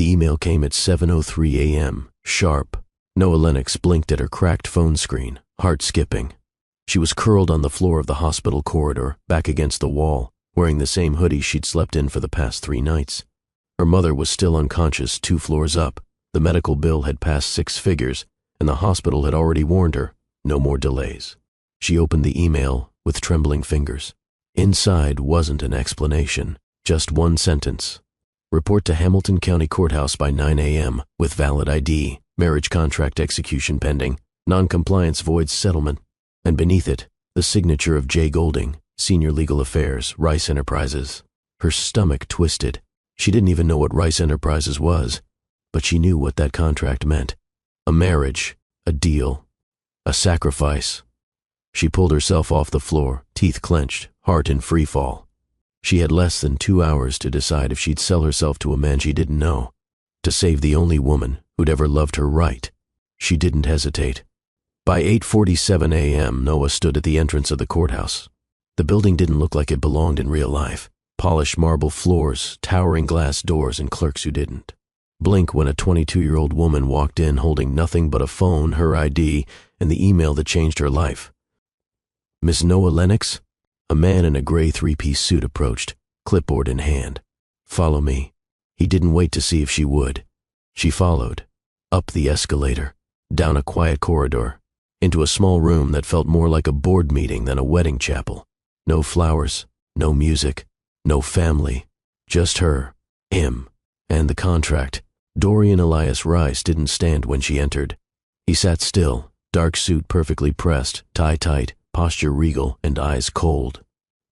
The email came at 7:03 a.m., sharp. Noah Lennox blinked at her cracked phone screen, heart skipping. She was curled on the floor of the hospital corridor, back against the wall, wearing the same hoodie she'd slept in for the past 3 nights. Her mother was still unconscious 2 floors up. The medical bill had passed 6 figures, and the hospital had already warned her, no more delays. She opened the email with trembling fingers. Inside wasn't an explanation, just one sentence. Report to Hamilton County Courthouse by 9 a.m. with valid ID, marriage contract execution pending, non-compliance voids settlement, and beneath it, the signature of J. Golding, Senior Legal Affairs, Rice Enterprises. Her stomach twisted. She didn't even know what Rice Enterprises was, but she knew what that contract meant. A marriage, a deal, a sacrifice. She pulled herself off the floor, teeth clenched, heart in free fall. She had less than 2 hours to decide if she'd sell herself to a man she didn't know, to save the only woman who'd ever loved her right. She didn't hesitate. By 8:47 a.m., Noah stood at the entrance of the courthouse. The building didn't look like it belonged in real life. Polished marble floors, towering glass doors, and clerks who didn't blink when a 22-year-old woman walked in holding nothing but a phone, her ID, and the email that changed her life. "Miss Noah Lennox?" A man in a gray 3-piece suit approached, clipboard in hand. "Follow me." He didn't wait to see if she would. She followed, up the escalator, down a quiet corridor, into a small room that felt more like a board meeting than a wedding chapel. No flowers, no music, no family, just her, him, and the contract. Dorian Elias Rice didn't stand when she entered. He sat still, dark suit perfectly pressed, tie tight, posture regal, and eyes cold.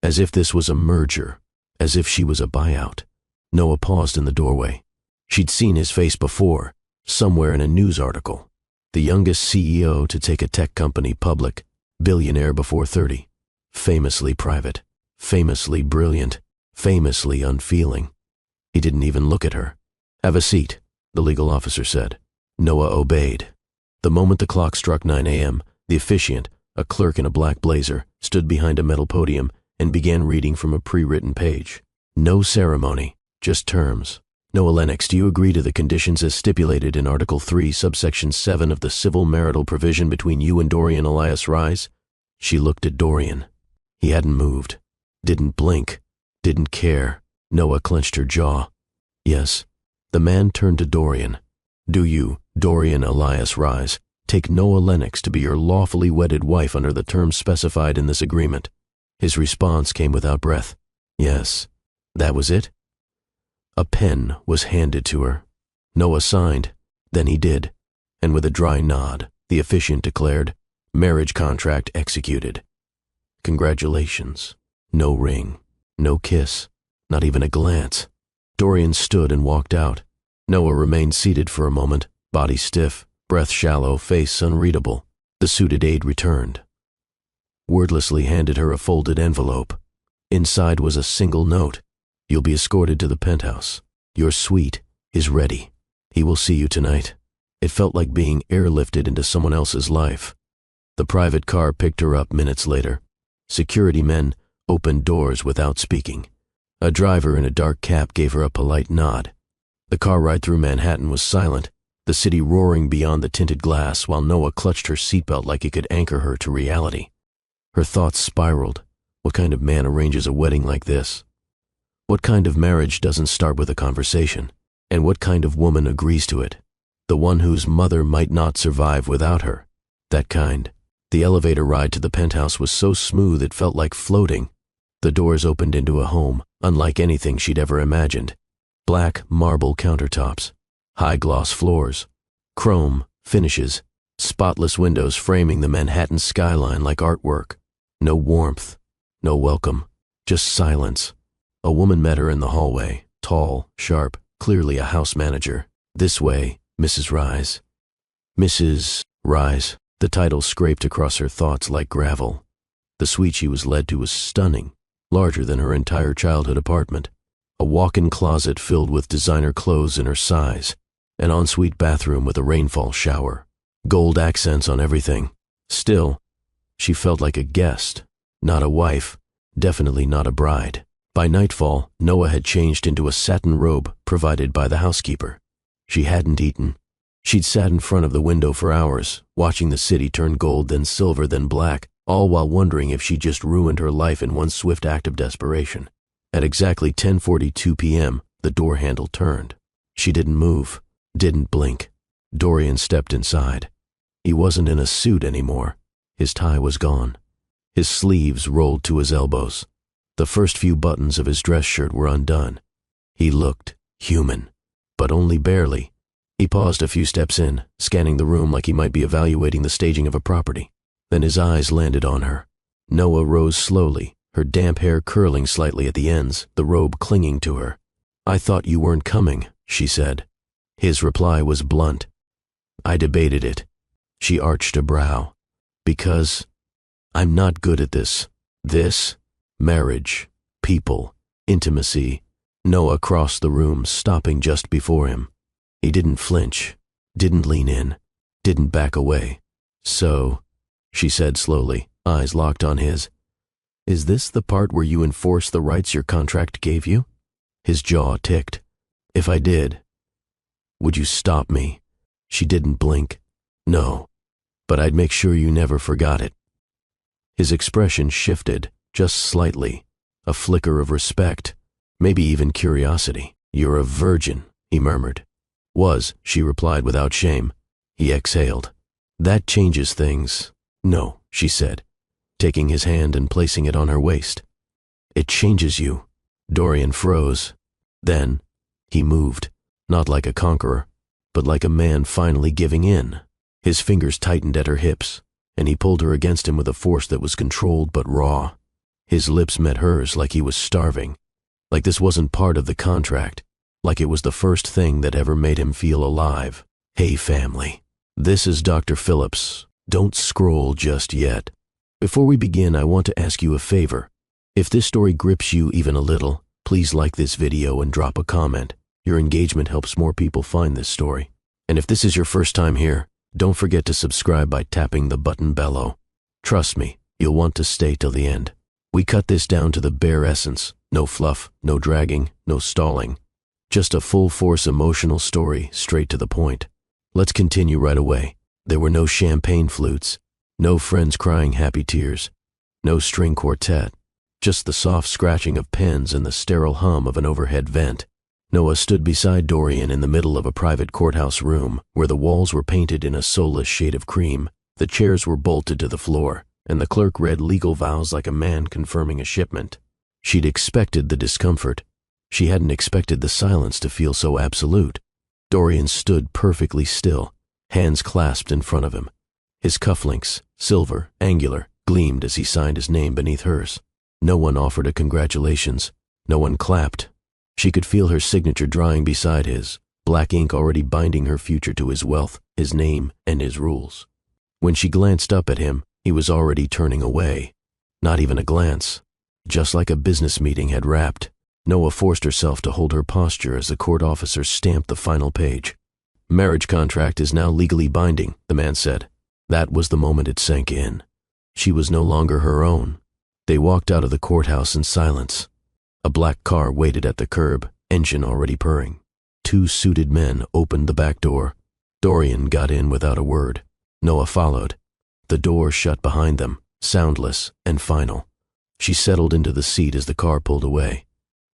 As if this was a merger, as if she was a buyout. Noah paused in the doorway. She'd seen his face before, somewhere in a news article. The youngest CEO to take a tech company public, billionaire before 30, famously private, famously brilliant, famously unfeeling. He didn't even look at her. "Have a seat," the legal officer said. Noah obeyed. The moment the clock struck 9 a.m., the officiant, a clerk in a black blazer, stood behind a metal podium and began reading from a pre-written page. No ceremony, just terms. "Noah Lennox, do you agree to the conditions as stipulated in Article 3, subsection 7 of the civil marital provision between you and Dorian Elias Rice?" She looked at Dorian. He hadn't moved, didn't blink, didn't care. Noah clenched her jaw. "Yes." The man turned to Dorian. "Do you, Dorian Elias Rice, take Noah Lennox to be your lawfully wedded wife under the terms specified in this agreement?" His response came without breath. "Yes." That was it? A pen was handed to her. Noah signed. Then he did. And with a dry nod, the officiant declared, "Marriage contract executed." Congratulations. No ring. No kiss. Not even a glance. Dorian stood and walked out. Noah remained seated for a moment, body stiff, breath shallow, face unreadable. The suited aide returned. Wordlessly handed her a folded envelope. Inside was a single note. "You'll be escorted to the penthouse. Your suite is ready. He will see you tonight." It felt like being airlifted into someone else's life. The private car picked her up minutes later. Security men opened doors without speaking. A driver in a dark cap gave her a polite nod. The car ride through Manhattan was silent, the city roaring beyond the tinted glass while Noah clutched her seatbelt like it could anchor her to reality. Her thoughts spiraled. What kind of man arranges a wedding like this? What kind of marriage doesn't start with a conversation? And what kind of woman agrees to it? The one whose mother might not survive without her. That kind. The elevator ride to the penthouse was so smooth it felt like floating. The doors opened into a home, unlike anything she'd ever imagined. Black marble countertops, high-gloss floors, chrome finishes, spotless windows framing the Manhattan skyline like artwork. No warmth, no welcome, just silence. A woman met her in the hallway, tall, sharp, clearly a house manager. "This way, Mrs. Rise." Mrs. Rise. The title scraped across her thoughts like gravel. The suite she was led to was stunning, larger than her entire childhood apartment. A walk-in closet filled with designer clothes in her size. An ensuite bathroom with a rainfall shower. Gold accents on everything. Still, she felt like a guest, not a wife, definitely not a bride. By nightfall, Noah had changed into a satin robe provided by the housekeeper. She hadn't eaten. She'd sat in front of the window for hours, watching the city turn gold, then silver, then black, all while wondering if she'd just ruined her life in one swift act of desperation. At exactly 10:42 p.m., the door handle turned. She didn't move, didn't blink. Dorian stepped inside. He wasn't in a suit anymore. His tie was gone. His sleeves rolled to his elbows. The first few buttons of his dress shirt were undone. He looked human, but only barely. He paused a few steps in, scanning the room like he might be evaluating the staging of a property. Then his eyes landed on her. Noah rose slowly, her damp hair curling slightly at the ends, the robe clinging to her. "I thought you weren't coming," she said. His reply was blunt. "I debated it." She arched a brow. "Because I'm not good at this. This, marriage, people, intimacy." Noah crossed the room, stopping just before him. He didn't flinch, didn't lean in, didn't back away. "So," she said slowly, eyes locked on his, "is this the part where you enforce the rights your contract gave you?" His jaw ticked. "If I did, would you stop me?" She didn't blink. "No, but I'd make sure you never forgot it." His expression shifted, just slightly, a flicker of respect, maybe even curiosity. "You're a virgin," he murmured. "Was," she replied without shame. He exhaled. "That changes things." "No," she said, taking his hand and placing it on her waist. "It changes you." Dorian froze. Then he moved, not like a conqueror, but like a man finally giving in. His fingers tightened at her hips, and he pulled her against him with a force that was controlled but raw. His lips met hers like he was starving, like this wasn't part of the contract, like it was the first thing that ever made him feel alive. "Hey family, this is Dr. Phillips. Don't scroll just yet. Before we begin, I want to ask you a favor. If this story grips you even a little, please like this video and drop a comment. Your engagement helps more people find this story. And if this is your first time here, don't forget to subscribe by tapping the button below. Trust me, you'll want to stay till the end. We cut this down to the bare essence. No fluff, no dragging, no stalling. Just a full-force emotional story, straight to the point. Let's continue right away. There were no champagne flutes, no friends crying happy tears, no string quartet, just the soft scratching of pens and the sterile hum of an overhead vent. Noah stood beside Dorian in the middle of a private courthouse room where the walls were painted in a soulless shade of cream, the chairs were bolted to the floor, and the clerk read legal vows like a man confirming a shipment. She'd expected the discomfort. She hadn't expected the silence to feel so absolute. Dorian stood perfectly still, hands clasped in front of him. His cufflinks, silver, angular, gleamed as he signed his name beneath hers. No one offered a congratulations. No one clapped. She could feel her signature drying beside his, black ink already binding her future to his wealth, his name, and his rules. When she glanced up at him, he was already turning away. Not even a glance. Just like a business meeting had wrapped, Noah forced herself to hold her posture as the court officer stamped the final page. "Marriage contract is now legally binding," the man said. That was the moment it sank in. She was no longer her own. They walked out of the courthouse in silence. A black car waited at the curb, engine already purring. Two suited men opened the back door. Dorian got in without a word. Noah followed. The door shut behind them, soundless and final. She settled into the seat as the car pulled away.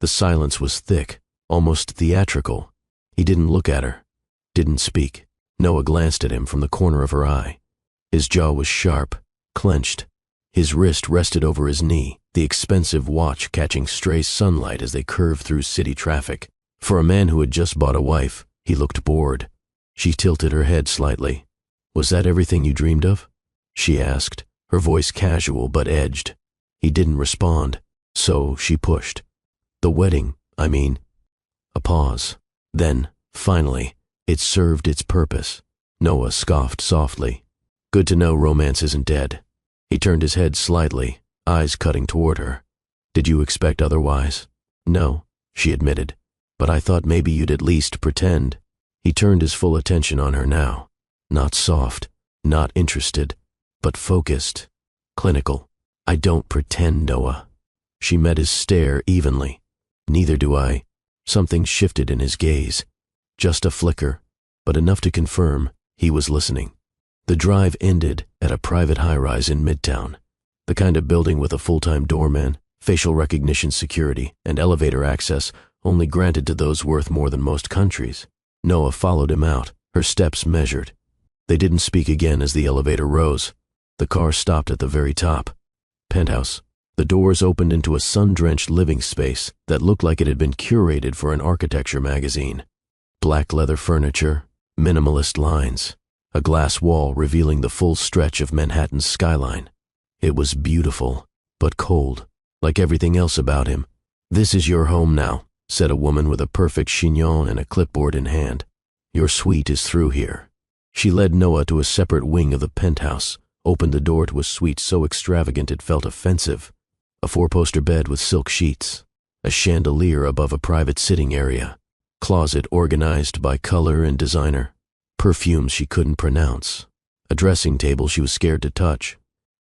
The silence was thick, almost theatrical. He didn't look at her, didn't speak. Noah glanced at him from the corner of her eye. His jaw was sharp, clenched. His wrist rested over his knee, the expensive watch catching stray sunlight as they curved through city traffic. For a man who had just bought a wife, he looked bored. She tilted her head slightly. "Was that everything you dreamed of?" she asked, her voice casual but edged. He didn't respond, so she pushed. "The wedding, I mean." A pause. Then, finally, it served its purpose. Noah scoffed softly. "Good to know romance isn't dead." He turned his head slightly, eyes cutting toward her. "Did you expect otherwise?" "No," she admitted, "but I thought maybe you'd at least pretend." He turned his full attention on her now. Not soft, not interested, but focused, clinical. "I don't pretend, Noah." She met his stare evenly. "Neither do I." Something shifted in his gaze. Just a flicker, but enough to confirm he was listening. The drive ended at a private high-rise in Midtown, the kind of building with a full-time doorman, facial recognition security, and elevator access only granted to those worth more than most countries. Noah followed him out, her steps measured. They didn't speak again as the elevator rose. The car stopped at the very top. Penthouse. The doors opened into a sun-drenched living space that looked like it had been curated for an architecture magazine. Black leather furniture, minimalist lines, a glass wall revealing the full stretch of Manhattan's skyline. It was beautiful, but cold, like everything else about him. "This is your home now," said a woman with a perfect chignon and a clipboard in hand. "Your suite is through here." She led Noah to a separate wing of the penthouse, opened the door to a suite so extravagant it felt offensive. A four-poster bed with silk sheets, a chandelier above a private sitting area, closet organized by color and designer, perfumes she couldn't pronounce, a dressing table she was scared to touch.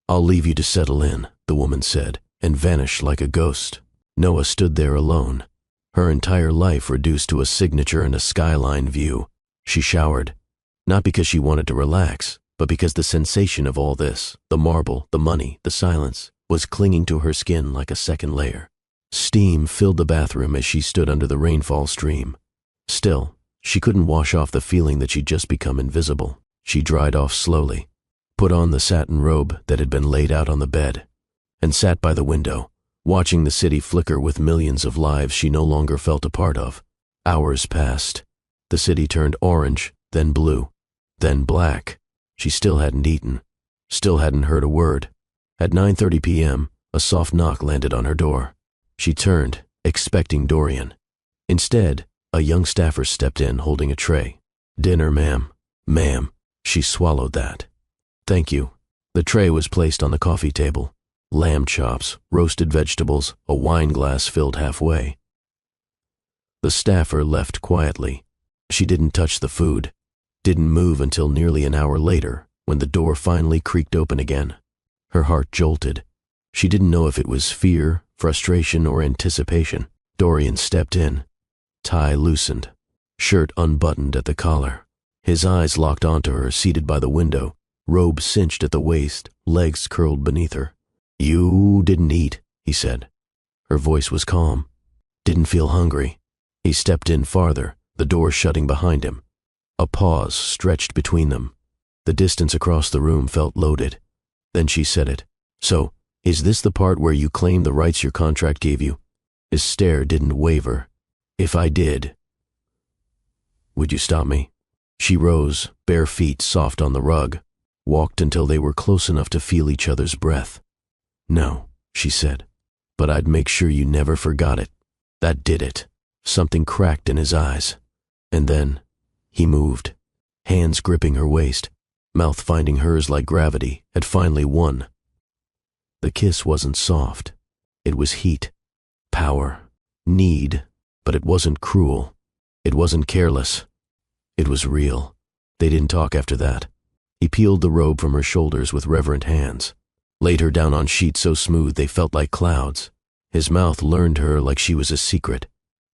"I'll leave you to settle in," the woman said, and vanished like a ghost. Noah stood there alone, her entire life reduced to a signature and a skyline view. She showered, not because she wanted to relax, but because the sensation of all this, the marble, the money, the silence, was clinging to her skin like a second layer. Steam filled the bathroom as she stood under the rainfall stream. Still, she couldn't wash off the feeling that she'd just become invisible. She dried off slowly, put on the satin robe that had been laid out on the bed, and sat by the window, watching the city flicker with millions of lives she no longer felt a part of. Hours passed. The city turned orange, then blue, then black. She still hadn't eaten, still hadn't heard a word. At 9:30 p.m., a soft knock landed on her door. She turned, expecting Dorian. Instead, a young staffer stepped in holding a tray. "Dinner, ma'am." "Ma'am." She swallowed that. "Thank you." The tray was placed on the coffee table. Lamb chops, roasted vegetables, a wine glass filled halfway. The staffer left quietly. She didn't touch the food, didn't move until nearly an hour later, when the door finally creaked open again. Her heart jolted. She didn't know if it was fear, frustration, or anticipation. Dorian stepped in. Tie loosened, shirt unbuttoned at the collar. His eyes locked onto her, seated by the window, robe cinched at the waist, legs curled beneath her. "You didn't eat," he said. Her voice was calm. "Didn't feel hungry." He stepped in farther, the door shutting behind him. A pause stretched between them. The distance across the room felt loaded. Then she said it. "So, is this the part where you claim the rights your contract gave you?" His stare didn't waver. "If I did, would you stop me?" She rose, bare feet soft on the rug, walked until they were close enough to feel each other's breath. "No," she said, "but I'd make sure you never forgot it." That did it. Something cracked in his eyes. And then, he moved, hands gripping her waist, mouth finding hers like gravity, had finally won. The kiss wasn't soft. It was heat, power, need, but it wasn't cruel. It wasn't careless. It was real. They didn't talk after that. He peeled the robe from her shoulders with reverent hands, laid her down on sheets so smooth they felt like clouds. His mouth learned her like she was a secret.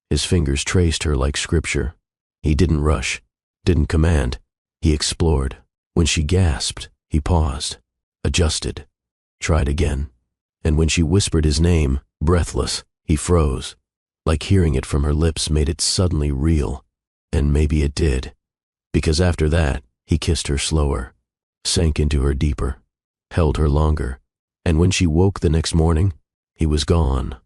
His fingers traced her like scripture. He didn't rush, didn't command. He explored. When she gasped, he paused, adjusted, tried again. And when she whispered his name, breathless, he froze, like hearing it from her lips made it suddenly real. And maybe it did, because after that, he kissed her slower, sank into her deeper, held her longer, and when she woke the next morning, he was gone.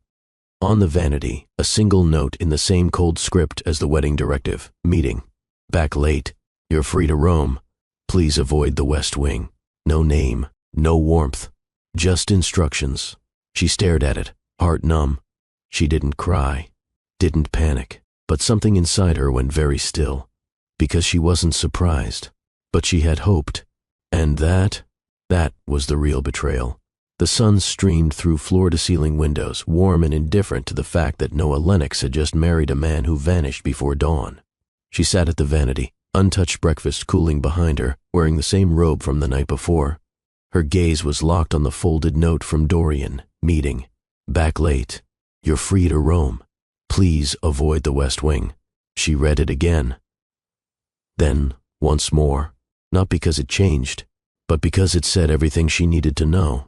On the vanity, a single note in the same cold script as the wedding directive. Meeting. Back late. You're free to roam. Please avoid the West Wing. No name, no warmth, just instructions. She stared at it, heart numb. She didn't cry, didn't panic, but something inside her went very still, because she wasn't surprised, but she had hoped. And that was the real betrayal. The sun streamed through floor-to-ceiling windows, warm and indifferent to the fact that Noah Lennox had just married a man who vanished before dawn. She sat at the vanity, untouched breakfast cooling behind her, wearing the same robe from the night before. Her gaze was locked on the folded note from Dorian. Meeting. Back late. You're free to roam. Please avoid the West Wing. She read it again. Then, once more, not because it changed, but because it said everything she needed to know.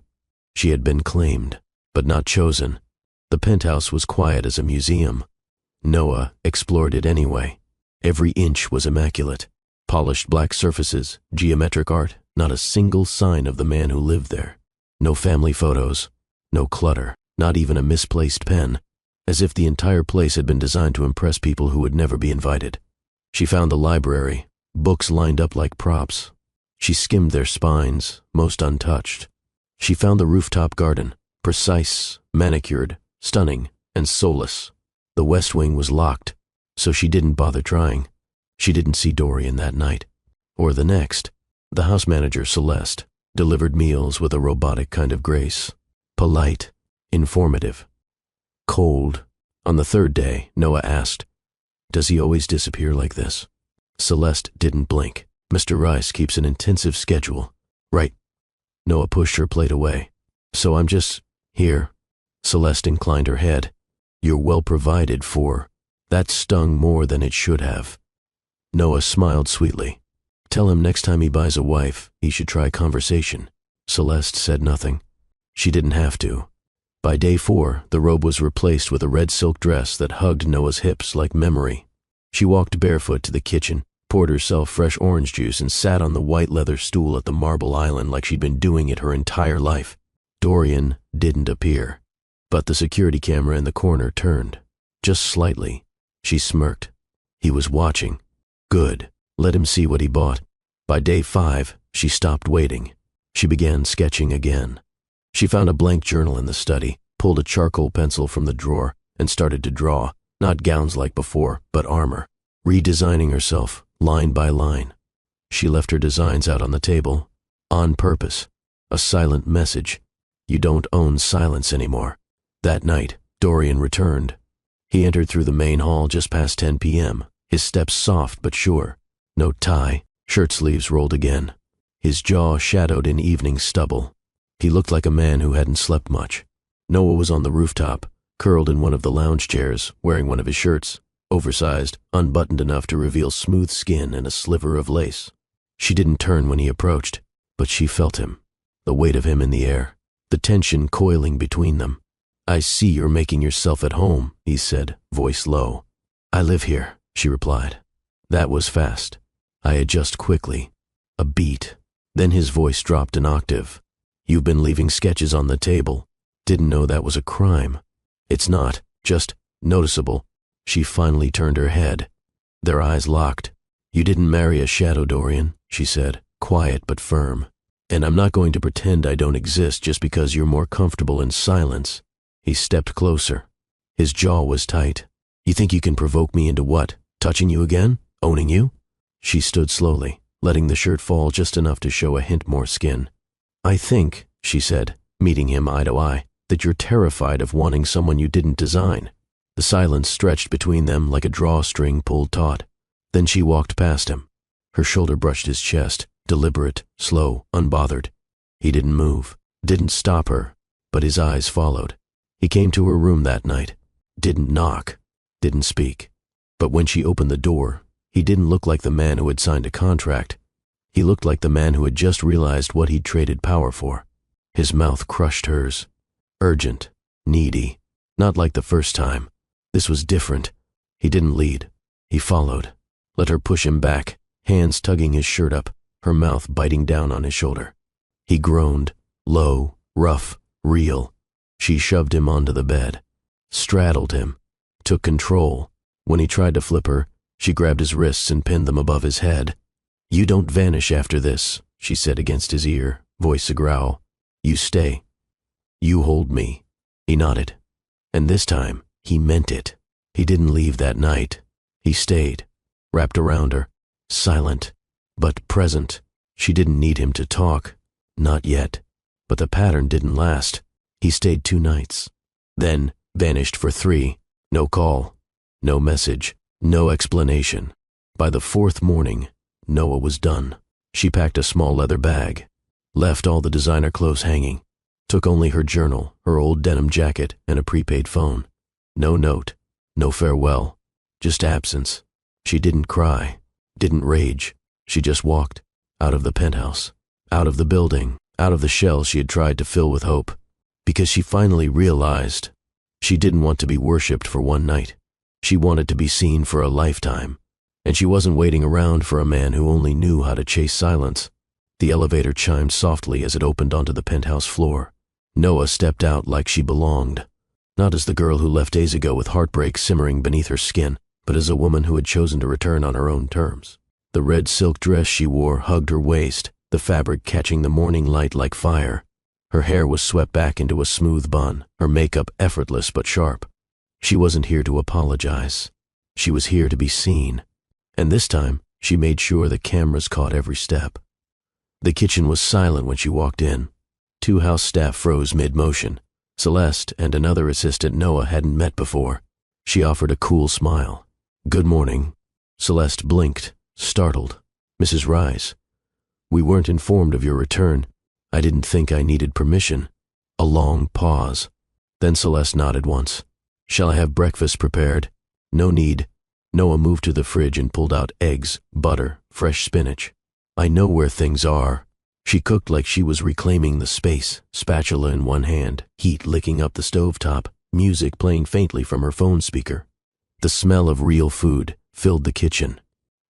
She had been claimed, but not chosen. The penthouse was quiet as a museum. Noah explored it anyway. Every inch was immaculate. Polished black surfaces, geometric art, not a single sign of the man who lived there. No family photos, no clutter, not even a misplaced pen, as if the entire place had been designed to impress people who would never be invited. She found the library, books lined up like props. She skimmed their spines, most untouched. She found the rooftop garden, precise, manicured, stunning, and soulless. The West Wing was locked, so she didn't bother trying. She didn't see Dorian that night, or the next. The house manager, Celeste, delivered meals with a robotic kind of grace. Polite, informative, cold. On the third day, Noah asked, "Does he always disappear like this?" Celeste didn't blink. "Mr. Rice keeps an intensive schedule." "Right." Noah pushed her plate away. "So I'm just here." Celeste inclined her head. "You're well provided for." That stung more than it should have. Noah smiled sweetly. "Tell him next time he buys a wife, he should try conversation." Celeste said nothing. She didn't have to. By day 4, the robe was replaced with a red silk dress that hugged Noah's hips like memory. She walked barefoot to the kitchen, poured herself fresh orange juice, and sat on the white leather stool at the marble island like she'd been doing it her entire life. Dorian didn't appear, but the security camera in the corner turned. Just slightly. She smirked. He was watching. Good. Let him see what he bought. By day 5, she stopped waiting. She began sketching again. She found a blank journal in the study, pulled a charcoal pencil from the drawer, and started to draw, not gowns like before, but armor, redesigning herself, line by line. She left her designs out on the table, on purpose, a silent message. You don't own silence anymore. That night, Dorian returned. He entered through the main hall just past 10 p.m., his steps soft but sure. No tie, shirt sleeves rolled again. His jaw shadowed in evening stubble. He looked like a man who hadn't slept much. Noah was on the rooftop, curled in one of the lounge chairs, wearing one of his shirts, oversized, unbuttoned enough to reveal smooth skin and a sliver of lace. She didn't turn when he approached, but she felt him, the weight of him in the air, the tension coiling between them. "I see you're making yourself at home," he said, voice low. "I live here," she replied. That was fast. I adjust quickly. A beat. Then his voice dropped an octave. "You've been leaving sketches on the table. Didn't know that was a crime." "It's not, just noticeable." She finally turned her head. Their eyes locked. "You didn't marry a shadow, Dorian," she said, quiet but firm. "And I'm not going to pretend I don't exist just because you're more comfortable in silence." He stepped closer. His jaw was tight. "You think you can provoke me into what? Touching you again? Owning you?" She stood slowly, letting the shirt fall just enough to show a hint more skin. "I think," she said, meeting him eye to eye, "that you're terrified of wanting someone you didn't design." The silence stretched between them like a drawstring pulled taut. Then she walked past him. Her shoulder brushed his chest, deliberate, slow, unbothered. He didn't move, didn't stop her, but his eyes followed. He came to her room that night, didn't knock, didn't speak. But when she opened the door, he didn't look like the man who had signed a contract. He looked like the man who had just realized what he'd traded power for. His mouth crushed hers. Urgent, needy, not like the first time. This was different. He didn't lead. He followed. Let her push him back, hands tugging his shirt up, her mouth biting down on his shoulder. He groaned, low, rough, real. She shoved him onto the bed, straddled him, took control. When he tried to flip her, she grabbed his wrists and pinned them above his head. "You don't vanish after this," she said against his ear, voice a growl. "You stay. You hold me." He nodded. And this time, he meant it. He didn't leave that night. He stayed, wrapped around her, silent, but present. She didn't need him to talk. Not yet. But the pattern didn't last. He stayed 2 nights. Then vanished for 3. No call. No message. No explanation. By the 4th morning, Noah was done. She packed a small leather bag, left all the designer clothes hanging, took only her journal, her old denim jacket, and a prepaid phone. No note, no farewell, just absence. She didn't cry, didn't rage. She just walked. Out of the penthouse. Out of the building. Out of the shell she had tried to fill with hope. Because she finally realized she didn't want to be worshipped for one night. She wanted to be seen for a lifetime. And she wasn't waiting around for a man who only knew how to chase silence. The elevator chimed softly as it opened onto the penthouse floor. Noah stepped out like she belonged. Not as the girl who left days ago with heartbreak simmering beneath her skin, but as a woman who had chosen to return on her own terms. The red silk dress she wore hugged her waist, the fabric catching the morning light like fire. Her hair was swept back into a smooth bun, her makeup effortless but sharp. She wasn't here to apologize. She was here to be seen. And this time, she made sure the cameras caught every step. The kitchen was silent when she walked in. 2 house staff froze mid-motion. Celeste and another assistant Noah hadn't met before. She offered a cool smile. "Good morning." Celeste blinked, startled. "Mrs. Rise, we weren't informed of your return. I didn't think I needed permission." A long pause. Then Celeste nodded once. "Shall I have breakfast prepared?" "No need." Noah moved to the fridge and pulled out eggs, butter, fresh spinach. "I know where things are." She cooked like she was reclaiming the space, spatula in one hand, heat licking up the stovetop, music playing faintly from her phone speaker. The smell of real food filled the kitchen.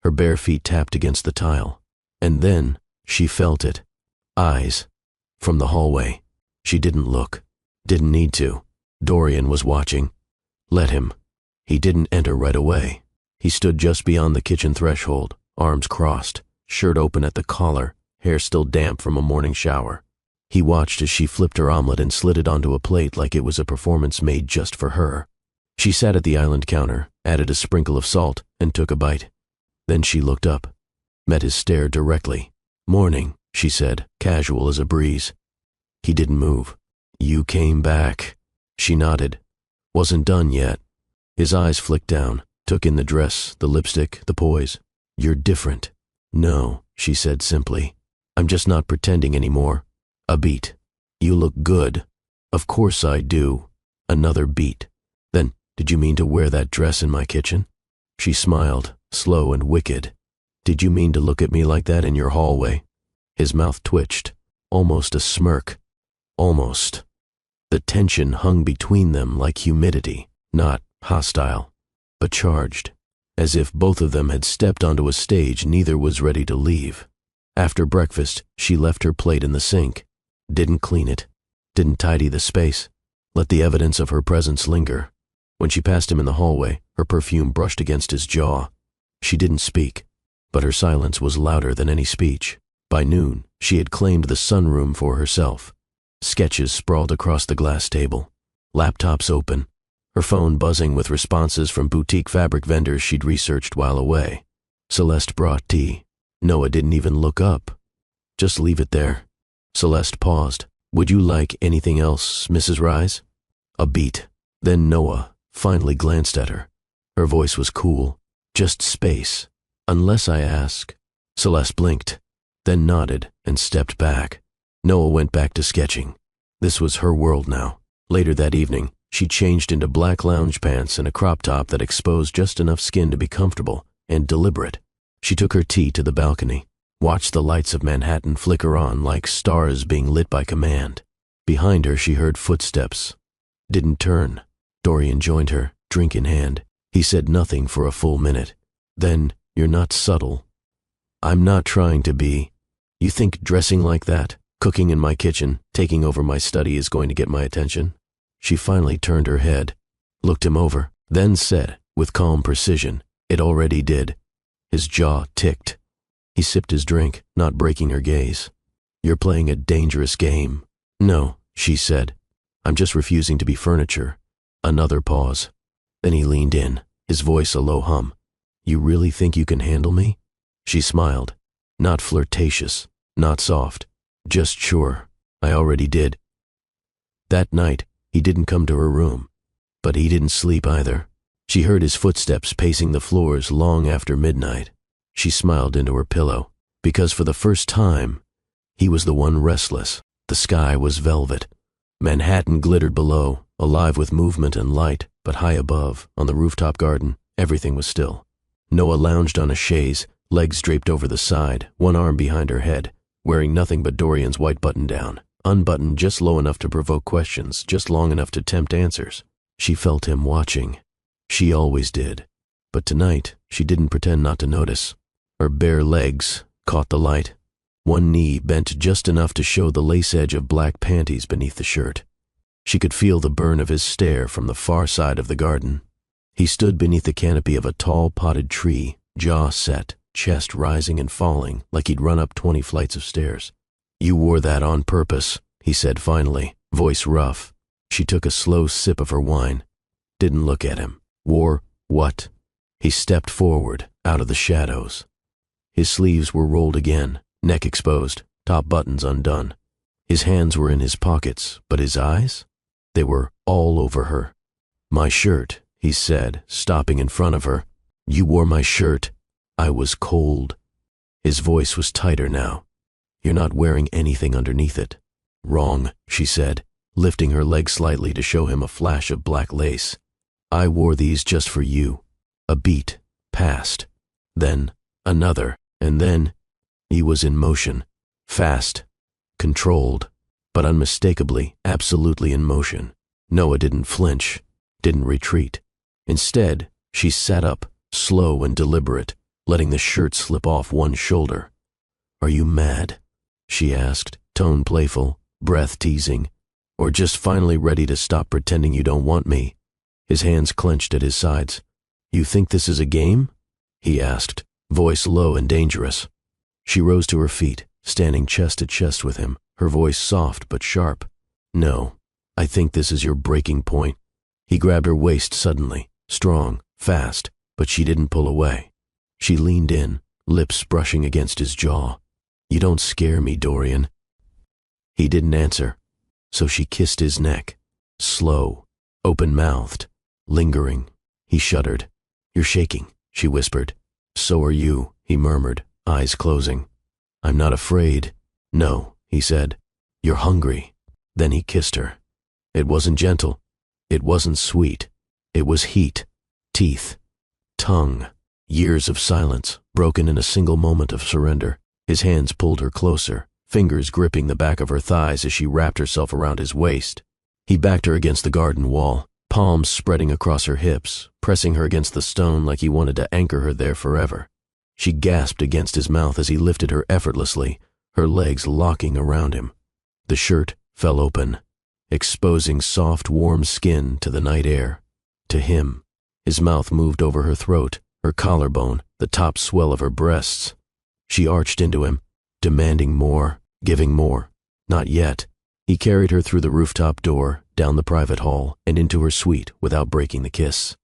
Her bare feet tapped against the tile. And then she felt it. Eyes. From the hallway. She didn't look. Didn't need to. Dorian was watching. Let him. He didn't enter right away. He stood just beyond the kitchen threshold, arms crossed, shirt open at the collar, hair still damp from a morning shower. He watched as she flipped her omelet and slid it onto a plate like it was a performance made just for her. She sat at the island counter, added a sprinkle of salt, and took a bite. Then she looked up, met his stare directly. "Morning," she said, casual as a breeze. He didn't move. "You came back." She nodded. Wasn't done yet. His eyes flicked down, took in the dress, the lipstick, the poise. "You're different." "No," she said simply. "I'm just not pretending anymore." A beat. "You look good." "Of course I do." Another beat. "Then, did you mean to wear that dress in my kitchen?" She smiled, slow and wicked. "Did you mean to look at me like that in your hallway?" His mouth twitched, almost a smirk. Almost. The tension hung between them like humidity, not hostile, but charged, as if both of them had stepped onto a stage neither was ready to leave. After breakfast, she left her plate in the sink. Didn't clean it. Didn't tidy the space. Let the evidence of her presence linger. When she passed him in the hallway, her perfume brushed against his jaw. She didn't speak, but her silence was louder than any speech. By noon, she had claimed the sunroom for herself. Sketches sprawled across the glass table. Laptops open. Her phone buzzing with responses from boutique fabric vendors she'd researched while away. Celeste brought tea. Noah didn't even look up. "Just leave it there." Celeste paused. "Would you like anything else, Mrs. Rise?" A beat. Then Noah finally glanced at her. Her voice was cool. "Just space. Unless I ask." Celeste blinked, then nodded and stepped back. Noah went back to sketching. This was her world now. Later that evening, she changed into black lounge pants and a crop top that exposed just enough skin to be comfortable and deliberate. She took her tea to the balcony, watched the lights of Manhattan flicker on like stars being lit by command. Behind her, she heard footsteps. Didn't turn. Dorian joined her, drink in hand. He said nothing for a full minute. Then, "You're not subtle." "I'm not trying to be. You think dressing like that, cooking in my kitchen, taking over my study is going to get my attention?" She finally turned her head, looked him over, then said, with calm precision, "It already did." His jaw ticked. He sipped his drink, not breaking her gaze. "You're playing a dangerous game." "No," she said. "I'm just refusing to be furniture." Another pause. Then he leaned in, his voice a low hum. "You really think you can handle me?" She smiled. Not flirtatious, not soft. Just sure. I already did. That night, he didn't come to her room. But he didn't sleep either. She heard his footsteps pacing the floors long after midnight. She smiled into her pillow, because for the first time, he was the one restless. The sky was velvet. Manhattan glittered below, alive with movement and light, but high above, on the rooftop garden, everything was still. Noah lounged on a chaise, legs draped over the side, one arm behind her head, wearing nothing but Dorian's white button-down, unbuttoned just low enough to provoke questions, just long enough to tempt answers. She felt him watching. She always did. But tonight, she didn't pretend not to notice. Her bare legs caught the light. One knee bent just enough to show the lace edge of black panties beneath the shirt. She could feel the burn of his stare from the far side of the garden. He stood beneath the canopy of a tall potted tree, jaw set, chest rising and falling like he'd run up 20 flights of stairs. "You wore that on purpose," he said finally, voice rough. She took a slow sip of her wine. Didn't look at him. "Wore what?" He stepped forward, out of the shadows. His sleeves were rolled again, neck exposed, top buttons undone. His hands were in his pockets, but his eyes? They were all over her. "My shirt," he said, stopping in front of her. "You wore my shirt. I was cold." His voice was tighter now. "You're not wearing anything underneath it." "Wrong," she said, lifting her leg slightly to show him a flash of black lace. "I wore these just for you." A beat passed, then another, and then he was in motion, fast, controlled, but unmistakably, absolutely in motion. Noah didn't flinch, didn't retreat. Instead, she sat up, slow and deliberate, letting the shirt slip off one shoulder. "Are you mad?" she asked, tone playful, breath teasing. "Or just finally ready to stop pretending you don't want me?" His hands clenched at his sides. "You think this is a game?" he asked, voice low and dangerous. She rose to her feet, standing chest to chest with him, her voice soft but sharp. "No, I think this is your breaking point." He grabbed her waist suddenly, strong, fast, but she didn't pull away. She leaned in, lips brushing against his jaw. "You don't scare me, Dorian." He didn't answer, so she kissed his neck, slow, open-mouthed, lingering. He shuddered. "You're shaking," she whispered. "So are you," he murmured, eyes closing. "I'm not afraid." "No," he said. "You're hungry." Then he kissed her. It wasn't gentle. It wasn't sweet. It was heat, teeth, tongue, years of silence, broken in a single moment of surrender. His hands pulled her closer, fingers gripping the back of her thighs as she wrapped herself around his waist. He backed her against the garden wall, palms spreading across her hips, pressing her against the stone like he wanted to anchor her there forever. She gasped against his mouth as he lifted her effortlessly, her legs locking around him. The shirt fell open, exposing soft, warm skin to the night air. To him, his mouth moved over her throat, her collarbone, the top swell of her breasts. She arched into him, demanding more, giving more. Not yet. He carried her through the rooftop door, down the private hall, and into her suite without breaking the kiss.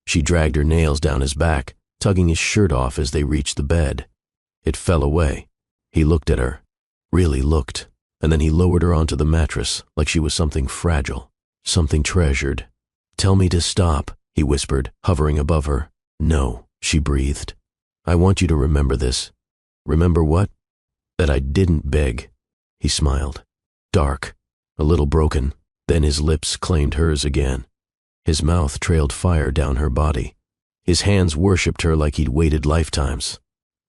She dragged her nails down his back, tugging his shirt off as they reached the bed. It fell away. He looked at her, really looked, and then he lowered her onto the mattress like she was something fragile, something treasured. "Tell me to stop," he whispered, hovering above her. "No," she breathed. "I want you to remember this." "Remember what?" "That I didn't beg." He smiled. Dark, a little broken, then his lips claimed hers again. His mouth trailed fire down her body. His hands worshipped her like he'd waited lifetimes.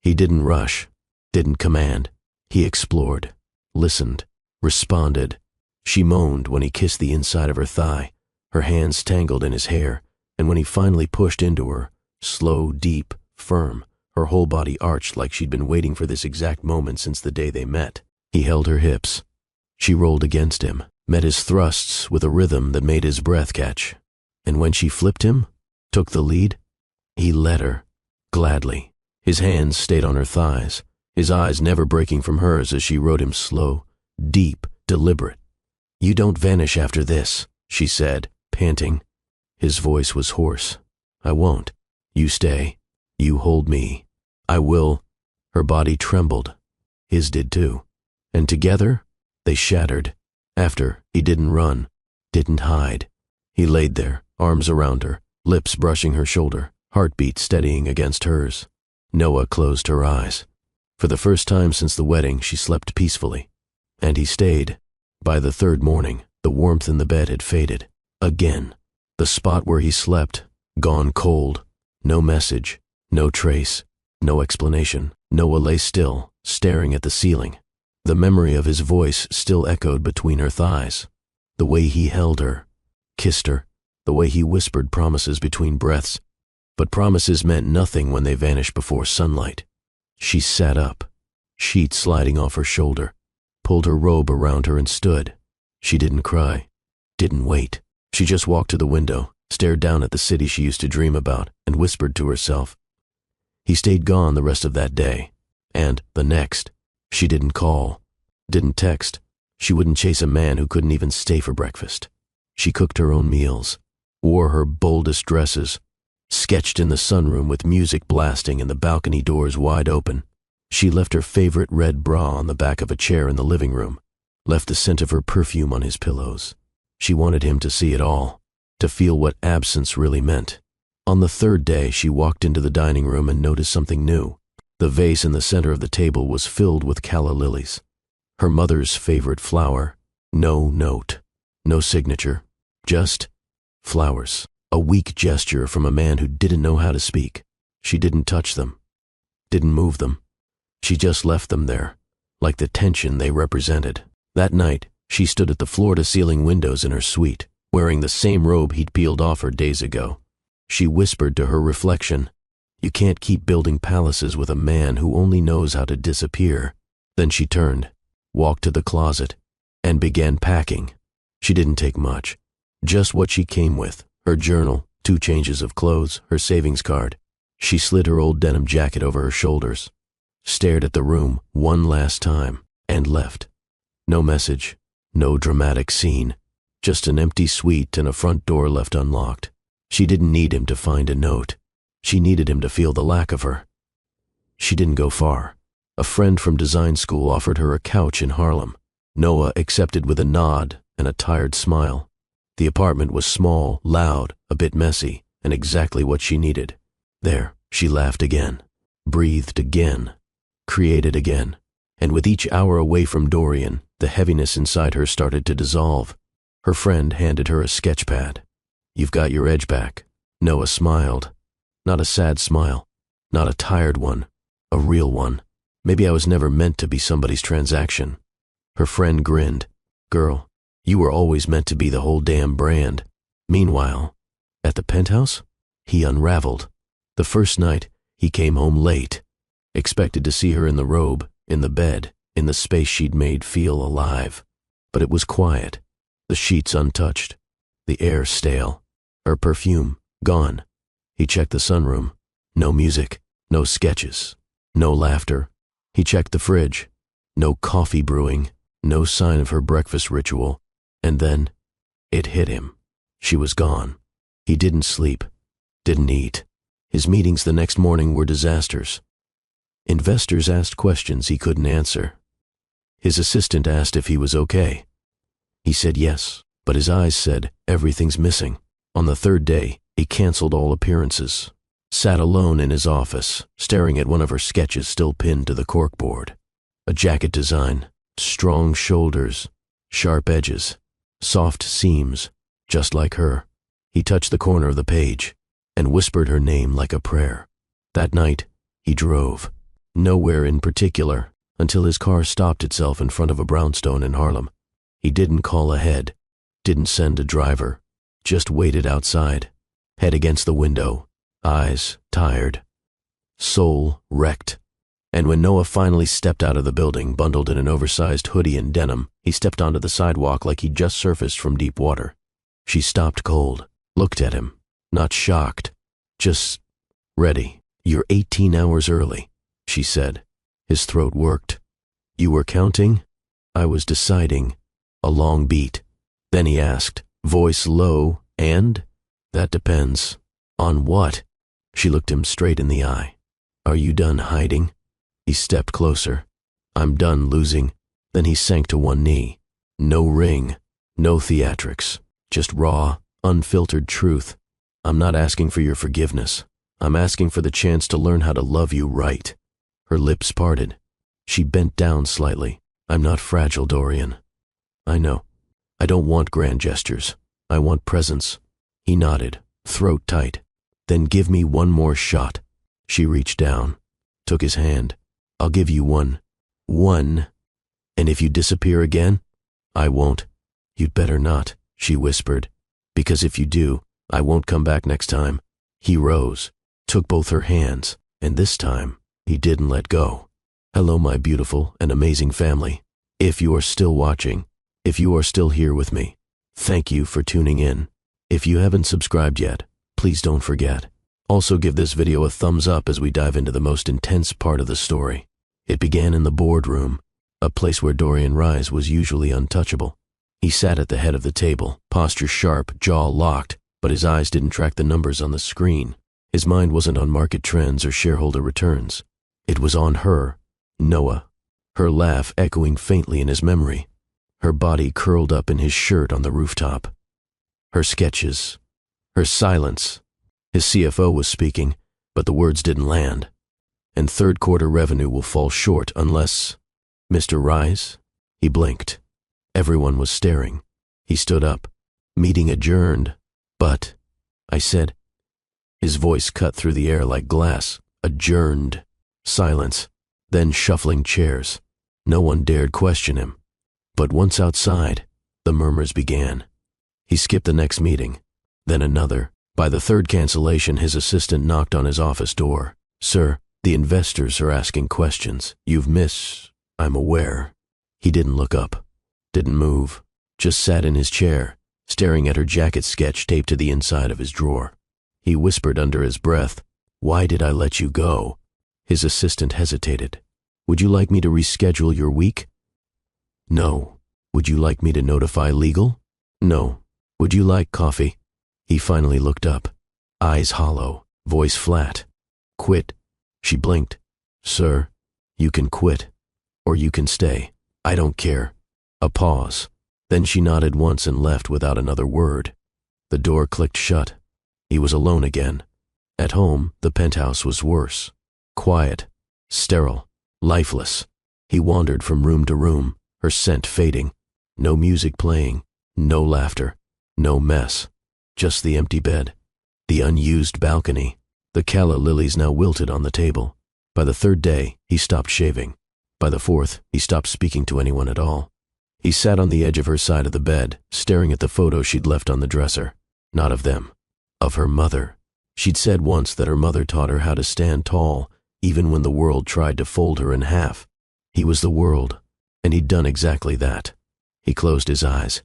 He didn't rush, didn't command. He explored, listened, responded. She moaned when he kissed the inside of her thigh, her hands tangled in his hair, and when he finally pushed into her, slow, deep, firm, her whole body arched like she'd been waiting for this exact moment since the day they met. He held her hips. She rolled against him, met his thrusts with a rhythm that made his breath catch. And when she flipped him, took the lead, he let her, gladly. His hands stayed on her thighs, his eyes never breaking from hers as she rode him slow, deep, deliberate. "You don't vanish after this," she said, panting. His voice was hoarse. "I won't. You stay. You hold me. I will." Her body trembled. His did too. And together, they shattered. After, he didn't run, didn't hide. He laid there, arms around her, lips brushing her shoulder, heartbeat steadying against hers. Noah closed her eyes. For the first time since the wedding, she slept peacefully. And he stayed. By the third morning, the warmth in the bed had faded. Again. The spot where he slept, gone cold. No message, no trace, No explanation. Noah lay still, staring at the ceiling. The memory of his voice still echoed between her thighs. The way he held her, kissed her, the way he whispered promises between breaths. But promises meant nothing when they vanished before sunlight. She sat up, sheets sliding off her shoulder, pulled her robe around her and stood. She didn't cry, didn't wait. She just walked to the window, stared down at the city she used to dream about, and whispered to herself. He stayed gone the rest of that day, and the next. She didn't call, didn't text. She wouldn't chase a man who couldn't even stay for breakfast. She cooked her own meals, wore her boldest dresses, sketched in the sunroom with music blasting and the balcony doors wide open. She left her favorite red bra on the back of a chair in the living room, left the scent of her perfume on his pillows. She wanted him to see it all, to feel what absence really meant. On the third day, she walked into the dining room and noticed something new. The vase in the center of the table was filled with calla lilies, her mother's favorite flower. No note, no signature, just flowers. A weak gesture from a man who didn't know how to speak. She didn't touch them, didn't move them. She just left them there, like the tension they represented. That night, she stood at the floor-to-ceiling windows in her suite, wearing the same robe he'd peeled off her days ago. She whispered to her reflection, "You can't keep building palaces with a man who only knows how to disappear." Then she turned, walked to the closet, and began packing. She didn't take much, just what she came with. Her journal, 2 changes of clothes, her savings card. She slid her old denim jacket over her shoulders, stared at the room one last time, and left. No message, no dramatic scene, just an empty suite and a front door left unlocked. She didn't need him to find a note. She needed him to feel the lack of her. She didn't go far. A friend from design school offered her a couch in Harlem. Noah accepted with a nod and a tired smile. The apartment was small, loud, a bit messy, and exactly what she needed. There, she laughed again, breathed again, created again, and with each hour away from Dorian, the heaviness inside her started to dissolve. Her friend handed her a sketch pad. "You've got your edge back." Noah smiled. Not a sad smile, not a tired one, a real one. Maybe I was never meant to be somebody's transaction. Her friend grinned. "Girl, you were always meant to be the whole damn brand." Meanwhile, at the penthouse, he unraveled. The first night, he came home late, expected to see her in the robe, in the bed, in the space she'd made feel alive. But it was quiet, the sheets untouched, the air stale, her perfume gone. He checked the sunroom. No music, no sketches, no laughter. He checked the fridge. No coffee brewing, no sign of her breakfast ritual. And then, it hit him. She was gone. He didn't sleep, didn't eat. His meetings the next morning were disasters. Investors asked questions he couldn't answer. His assistant asked if he was okay. He said yes, but his eyes said everything's missing. On the third day, he canceled all appearances, sat alone in his office, staring at one of her sketches still pinned to the corkboard. A jacket design, strong shoulders, sharp edges, soft seams, just like her. He touched the corner of the page and whispered her name like a prayer. That night, he drove, nowhere in particular, until his car stopped itself in front of a brownstone in Harlem. He didn't call ahead, didn't send a driver, just waited outside, head against the window, eyes tired, soul wrecked. And when Noah finally stepped out of the building, bundled in an oversized hoodie and denim, he stepped onto the sidewalk like he'd just surfaced from deep water. She stopped cold, looked at him, not shocked, just ready. "You're 18 hours early," she said. His throat worked. "You were counting?" "I was deciding." A long beat. Then he asked, voice low, "And?" "That depends." "On what?" She looked him straight in the eye. "Are you done hiding?" He stepped closer. "I'm done losing." Then he sank to one knee. No ring, no theatrics, just raw, unfiltered truth. "I'm not asking for your forgiveness. I'm asking for the chance to learn how to love you right." Her lips parted. She bent down slightly. "I'm not fragile, Dorian." "I know. I don't want grand gestures. I want presence." He nodded, throat tight. "Then give me one more shot." She reached down. took his hand. I'll give you one. One. And if you disappear again, I won't. You'd better not, she whispered, because if you do, I won't come back next time. He rose, took both her hands, and this time, he didn't let go. Hello, my beautiful and amazing family. If you are still watching, if you are still here with me, thank you for tuning in. If you haven't subscribed yet, please don't forget. Also give this video a thumbs up as we dive into the most intense part of the story. It began in the boardroom, a place where Dorian Rise was usually untouchable. He sat at the head of the table, posture sharp, jaw locked, but his eyes didn't track the numbers on the screen. His mind wasn't on market trends or shareholder returns. It was on her, Noah, her laugh echoing faintly in his memory, her body curled up in his shirt on the rooftop, her sketches, her silence. His CFO was speaking, but the words didn't land. And third quarter revenue will fall short unless… Mr. Rise? He blinked. Everyone was staring. He stood up. Meeting adjourned. But, I said. His voice cut through the air like glass. Adjourned. Silence. Then shuffling chairs. No one dared question him. But once outside, the murmurs began. He skipped the next meeting. Then another. By the third cancellation, his assistant knocked on his office door. Sir, the investors are asking questions. You've missed… I'm aware. He didn't look up. Didn't move. Just sat in his chair, staring at her jacket sketch taped to the inside of his drawer. He whispered under his breath, Why did I let you go? His assistant hesitated. Would you like me to reschedule your week? No. Would you like me to notify legal? No. Would you like coffee? He finally looked up, eyes hollow, voice flat. Quit. She blinked. Sir, you can quit, or you can stay. I don't care. A pause. Then she nodded once and left without another word. The door clicked shut. He was alone again. At home, the penthouse was worse. Quiet, sterile, lifeless. He wandered from room to room, her scent fading. No music playing, no laughter, no mess. Just the empty bed, the unused balcony, the calla lilies now wilted on the table. By the third day, he stopped shaving. By the fourth, he stopped speaking to anyone at all. He sat on the edge of her side of the bed, staring at the photo she'd left on the dresser. Not of them, of her mother. She'd said once that her mother taught her how to stand tall, even when the world tried to fold her in half. He was the world, and he'd done exactly that. He closed his eyes,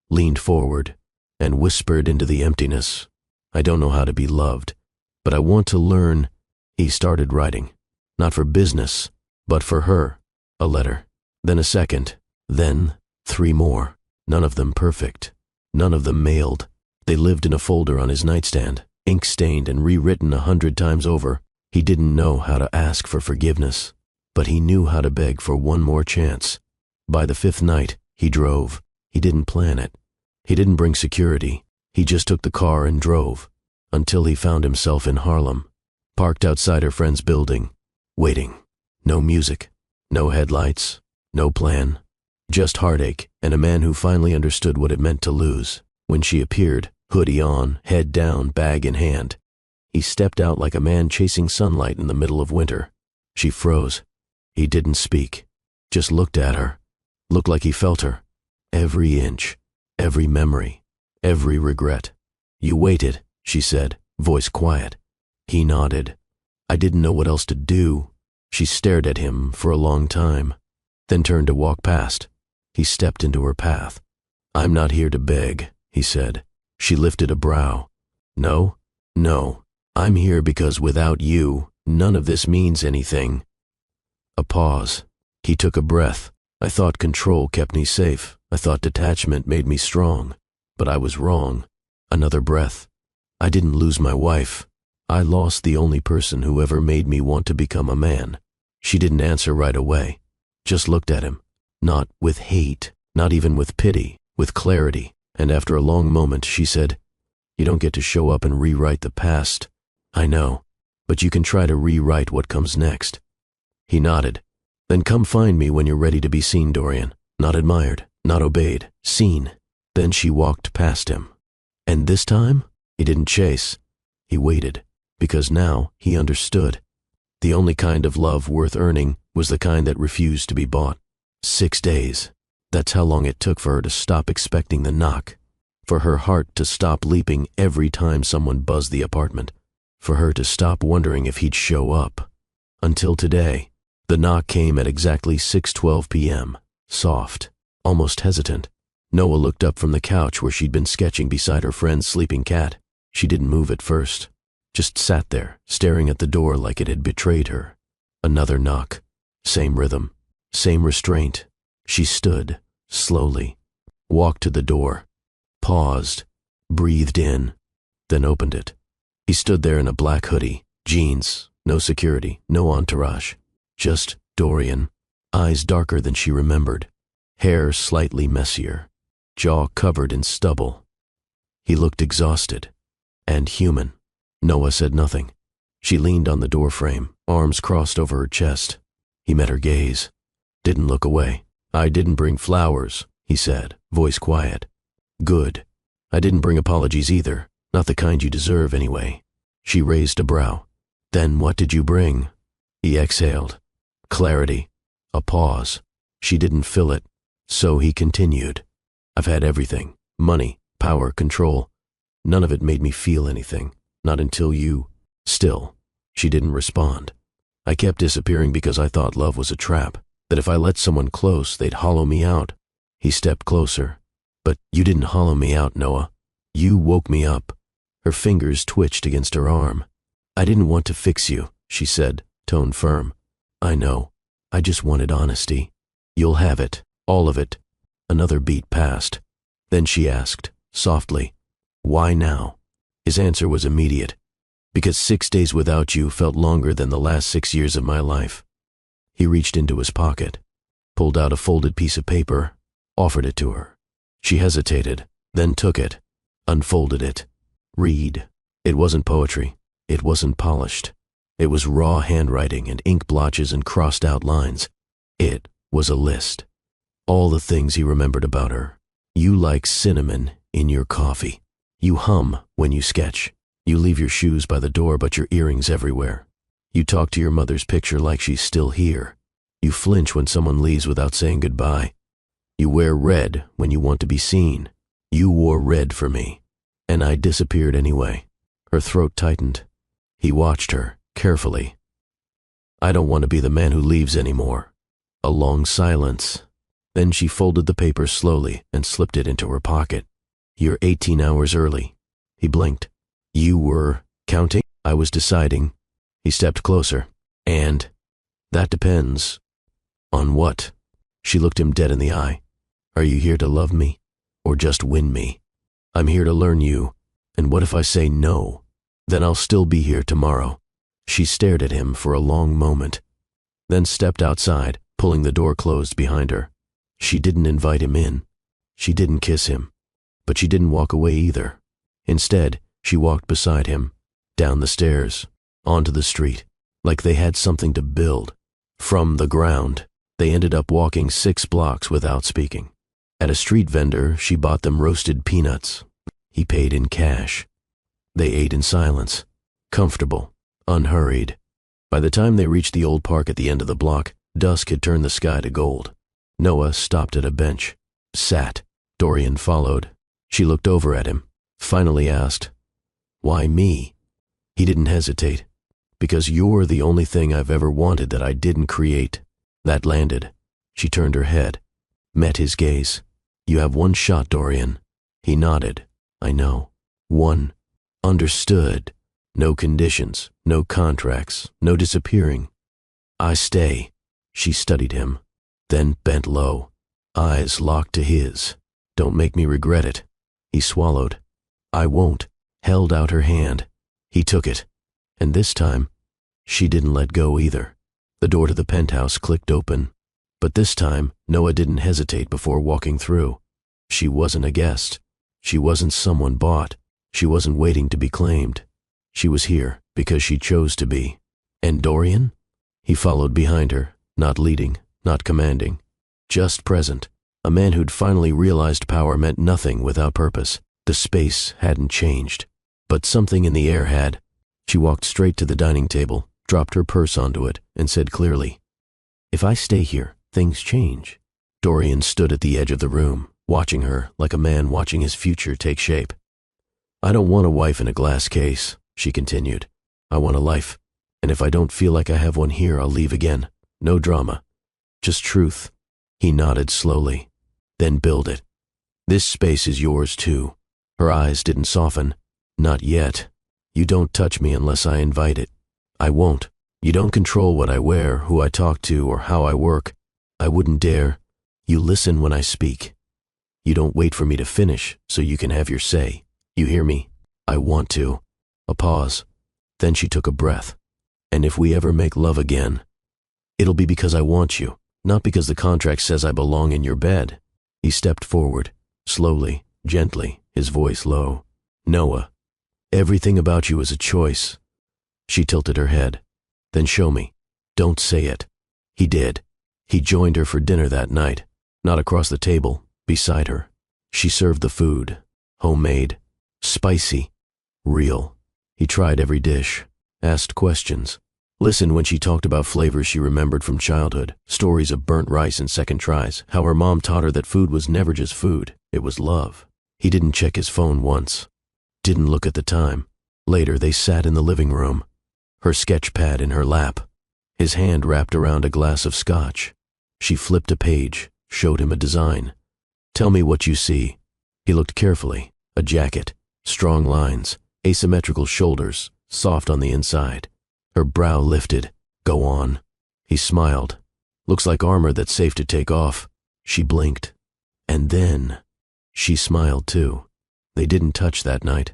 leaned forward, and whispered into the emptiness, I don't know how to be loved, but I want to learn. He started writing, not for business, but for her. A letter, then a second, then 3 more, none of them perfect, none of them mailed. They lived in a folder on his nightstand, ink-stained and rewritten 100 times over. He didn't know how to ask for forgiveness, but he knew how to beg for one more chance. By the 5th night, he drove. He didn't plan it. He didn't bring security. He just took the car and drove, until he found himself in Harlem, parked outside her friend's building, waiting. No music, no headlights, no plan, just heartache and a man who finally understood what it meant to lose. When she appeared, hoodie on, head down, bag in hand, he stepped out like a man chasing sunlight in the middle of winter. She froze. He didn't speak, just looked at her, looked like he felt her, every inch. Every memory, every regret. You waited, she said, voice quiet. He nodded. I didn't know what else to do. She stared at him for a long time, then turned to walk past. He stepped into her path. I'm not here to beg, he said. She lifted a brow. No, no, I'm here because without you, none of this means anything. A pause. He took a breath. I thought control kept me safe. I thought detachment made me strong, but I was wrong. Another breath. I didn't lose my wife. I lost the only person who ever made me want to become a man. She didn't answer right away, just looked at him, not with hate, not even with pity, with clarity, and after a long moment she said, You don't get to show up and rewrite the past. I know, but you can try to rewrite what comes next. He nodded. Then come find me when you're ready to be seen, Dorian. Not admired, not obeyed, seen. Then she walked past him. And this time, he didn't chase. He waited, because now he understood. The only kind of love worth earning was the kind that refused to be bought. 6 days. That's how long it took for her to stop expecting the knock, for her heart to stop leaping every time someone buzzed the apartment, for her to stop wondering if he'd show up. Until today, the knock came at exactly 6:12 p.m., soft, almost hesitant. Noah looked up from the couch where she'd been sketching beside her friend's sleeping cat. She didn't move at first, just sat there, staring at the door like it had betrayed her. Another knock. Same rhythm, same restraint. She stood, slowly, walked to the door, paused, breathed in, then opened it. He stood there in a black hoodie, jeans, no security, no entourage. Just Dorian, eyes darker than she remembered, hair slightly messier, jaw covered in stubble. He looked exhausted and human. Noah said nothing. She leaned on the doorframe, arms crossed over her chest. He met her gaze, didn't look away. "I didn't bring flowers," he said, voice quiet. "Good. I didn't bring apologies either, not the kind you deserve anyway." She raised a brow. "Then what did you bring?" He exhaled. Clarity. A pause. She didn't fill it, so he continued. "I've had everything. Money, power, control. None of it made me feel anything. Not until you." Still, she didn't respond. "I kept disappearing because I thought love was a trap, that if I let someone close, they'd hollow me out." He stepped closer. "But you didn't hollow me out, Noah. You woke me up." Her fingers twitched against her arm. "I didn't want to fix you," she said, tone firm. "I know. I just wanted honesty. You'll have it, all of it." Another beat passed. Then she asked, softly, "Why now?" His answer was immediate. "Because 6 days without you felt longer than the last 6 years of my life." He reached into his pocket, pulled out a folded piece of paper, offered it to her. She hesitated, then took it, unfolded it. Read. It wasn't poetry. It wasn't polished. It was raw handwriting and ink blotches and crossed out lines. It was a list. All the things he remembered about her. You like cinnamon in your coffee. You hum when you sketch. You leave your shoes by the door but your earrings everywhere. You talk to your mother's picture like she's still here. You flinch when someone leaves without saying goodbye. You wear red when you want to be seen. You wore red for me, and I disappeared anyway. Her throat tightened. He watched her, carefully. "I don't want to be the man who leaves anymore." A long silence. Then she folded the paper slowly and slipped it into her pocket. "You're 18 hours early." He blinked. "You were counting?" "I was deciding." He stepped closer. "And?" "That depends." "On what?" She looked him dead in the eye. "Are you here to love me, or just win me?" "I'm here to learn you, and what if I say no? Then I'll still be here tomorrow." She stared at him for a long moment, then stepped outside, pulling the door closed behind her. She didn't invite him in. She didn't kiss him. But she didn't walk away either. Instead, she walked beside him, down the stairs, onto the street, like they had something to build. From the ground, they ended up walking 6 blocks without speaking. At a street vendor, she bought them roasted peanuts. He paid in cash. They ate in silence, comfortable, unhurried. By the time they reached the old park at the end of the block, dusk had turned the sky to gold. Noah stopped at a bench, sat. Dorian followed. She looked over at him, finally asked, "Why me?" He didn't hesitate. "Because you're the only thing I've ever wanted that I didn't create." That landed. She turned her head, met his gaze. "You have one shot, Dorian." He nodded. "I know. One." "Understood. No conditions, no contracts, no disappearing." "I stay." She studied him, then bent low, eyes locked to his. "Don't make me regret it." He swallowed. "I won't." Held out her hand. He took it. And this time, she didn't let go either. The door to the penthouse clicked open. But this time, Noah didn't hesitate before walking through. She wasn't a guest. She wasn't someone bought. She wasn't waiting to be claimed. She was here because she chose to be. And Dorian? He followed behind her, not leading, not commanding, just present. A man who'd finally realized power meant nothing without purpose. The space hadn't changed, but something in the air had. She walked straight to the dining table, dropped her purse onto it, and said clearly, "If I stay here, things change." Dorian stood at the edge of the room, watching her like a man watching his future take shape. "I don't want a wife in a glass case," she continued. "I want a life, and if I don't feel like I have one here, I'll leave again. No drama. Just truth." He nodded slowly. "Then build it. This space is yours too." Her eyes didn't soften. "Not yet. You don't touch me unless I invite it. I won't. You don't control what I wear, who I talk to, or how I work. I wouldn't dare. You listen when I speak. You don't wait for me to finish so you can have your say. You hear me? I want to." A pause. Then she took a breath. "And if we ever make love again, it'll be because I want you, not because the contract says I belong in your bed." He stepped forward, slowly, gently, his voice low. "Noah, everything about you is a choice." She tilted her head. "Then show me. Don't say it." He did. He joined her for dinner that night, not across the table, beside her. She served the food, homemade, spicy, real. He tried every dish, asked questions, listened when she talked about flavors she remembered from childhood, stories of burnt rice and second tries, how her mom taught her that food was never just food, it was love. He didn't check his phone once, didn't look at the time. Later, they sat in the living room, her sketch pad in her lap, his hand wrapped around a glass of scotch. She flipped a page, showed him a design. "Tell me what you see." He looked carefully. A jacket, strong lines, asymmetrical shoulders, soft on the inside. Her brow lifted. "Go on." He smiled. "Looks like armor that's safe to take off." She blinked. And then she smiled too. They didn't touch that night.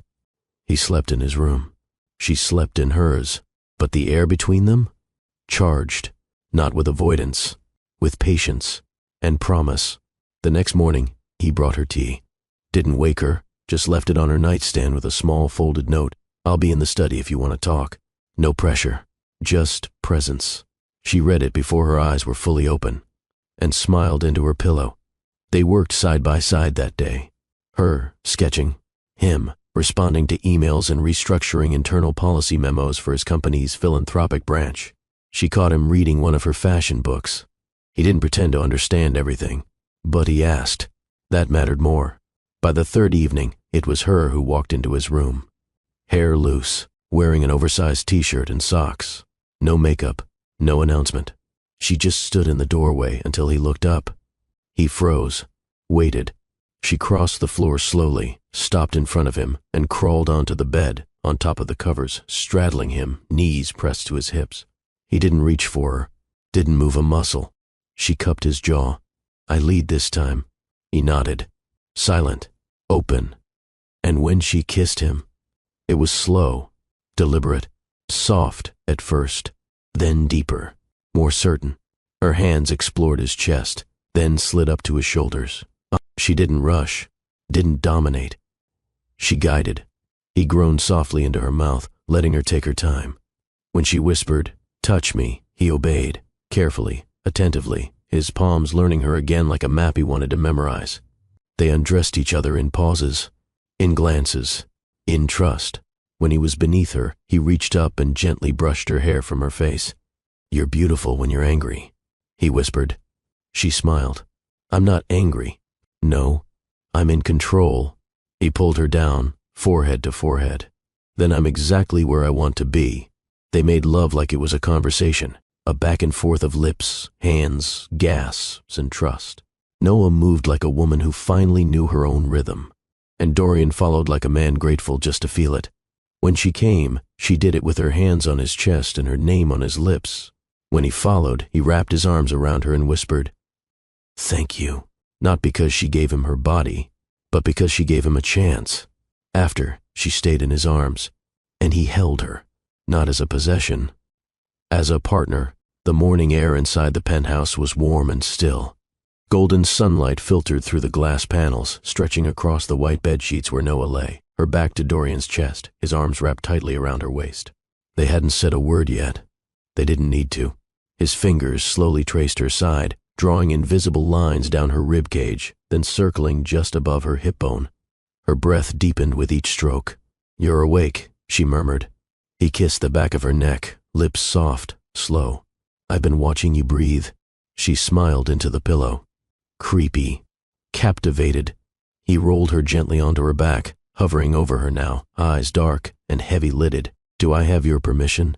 He slept in his room. She slept in hers. But the air between them? Charged, not with avoidance, with patience and promise. The next morning, he brought her tea. Didn't wake her, just left it on her nightstand with a small folded note. "I'll be in the study if you want to talk." No pressure, just presence. She read it before her eyes were fully open, and smiled into her pillow. They worked side by side that day. Her sketching, him responding to emails and restructuring internal policy memos for his company's philanthropic branch. She caught him reading one of her fashion books. He didn't pretend to understand everything, but he asked. That mattered more. By the third evening, it was her who walked into his room. Hair loose, wearing an oversized t-shirt and socks. No makeup, no announcement. She just stood in the doorway until he looked up. He froze, waited. She crossed the floor slowly, stopped in front of him, and crawled onto the bed, on top of the covers, straddling him, knees pressed to his hips. He didn't reach for her, didn't move a muscle. She cupped his jaw. "I lead this time." He nodded. Silent, open. And when she kissed him, it was slow, deliberate, soft at first, then deeper, more certain. Her hands explored his chest, then slid up to his shoulders. She didn't rush, didn't dominate. She guided. He groaned softly into her mouth, letting her take her time. When she whispered, "Touch me," he obeyed, carefully, attentively, his palms learning her again like a map he wanted to memorize. They undressed each other in pauses, in glances, in trust. When he was beneath her, he reached up and gently brushed her hair from her face. "You're beautiful when you're angry," he whispered. She smiled. "I'm not angry. No, I'm in control." He pulled her down, forehead to forehead. "Then I'm exactly where I want to be." They made love like it was a conversation, a back and forth of lips, hands, gasps, and trust. Noah moved like a woman who finally knew her own rhythm, and Dorian followed like a man grateful just to feel it. When she came, she did it with her hands on his chest and her name on his lips. When he followed, he wrapped his arms around her and whispered, "Thank you." Not because she gave him her body, but because she gave him a chance. After, she stayed in his arms, and he held her, not as a possession, as a partner. The morning air inside the penthouse was warm and still. Golden sunlight filtered through the glass panels, stretching across the white bedsheets where Noah lay, her back to Dorian's chest, his arms wrapped tightly around her waist. They hadn't said a word yet. They didn't need to. His fingers slowly traced her side, drawing invisible lines down her rib cage, then circling just above her hip bone. Her breath deepened with each stroke. "You're awake," she murmured. He kissed the back of her neck, lips soft, slow. "I've been watching you breathe." She smiled into the pillow. Creepy. Captivated. He rolled her gently onto her back, hovering over her now, eyes dark and heavy-lidded. "Do I have your permission?"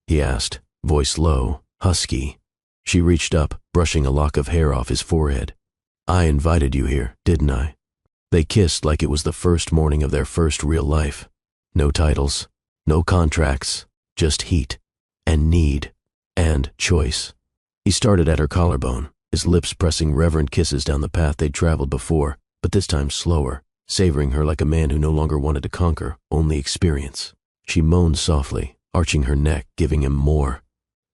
he asked, voice low, husky. She reached up, brushing a lock of hair off his forehead. "I invited you here, didn't I?" They kissed like it was the first morning of their first real life. No titles, no contracts, just heat, and need, and choice. He started at her collarbone, his lips pressing reverent kisses down the path they'd traveled before, but this time slower, savoring her like a man who no longer wanted to conquer, only experience. She moaned softly, arching her neck, giving him more.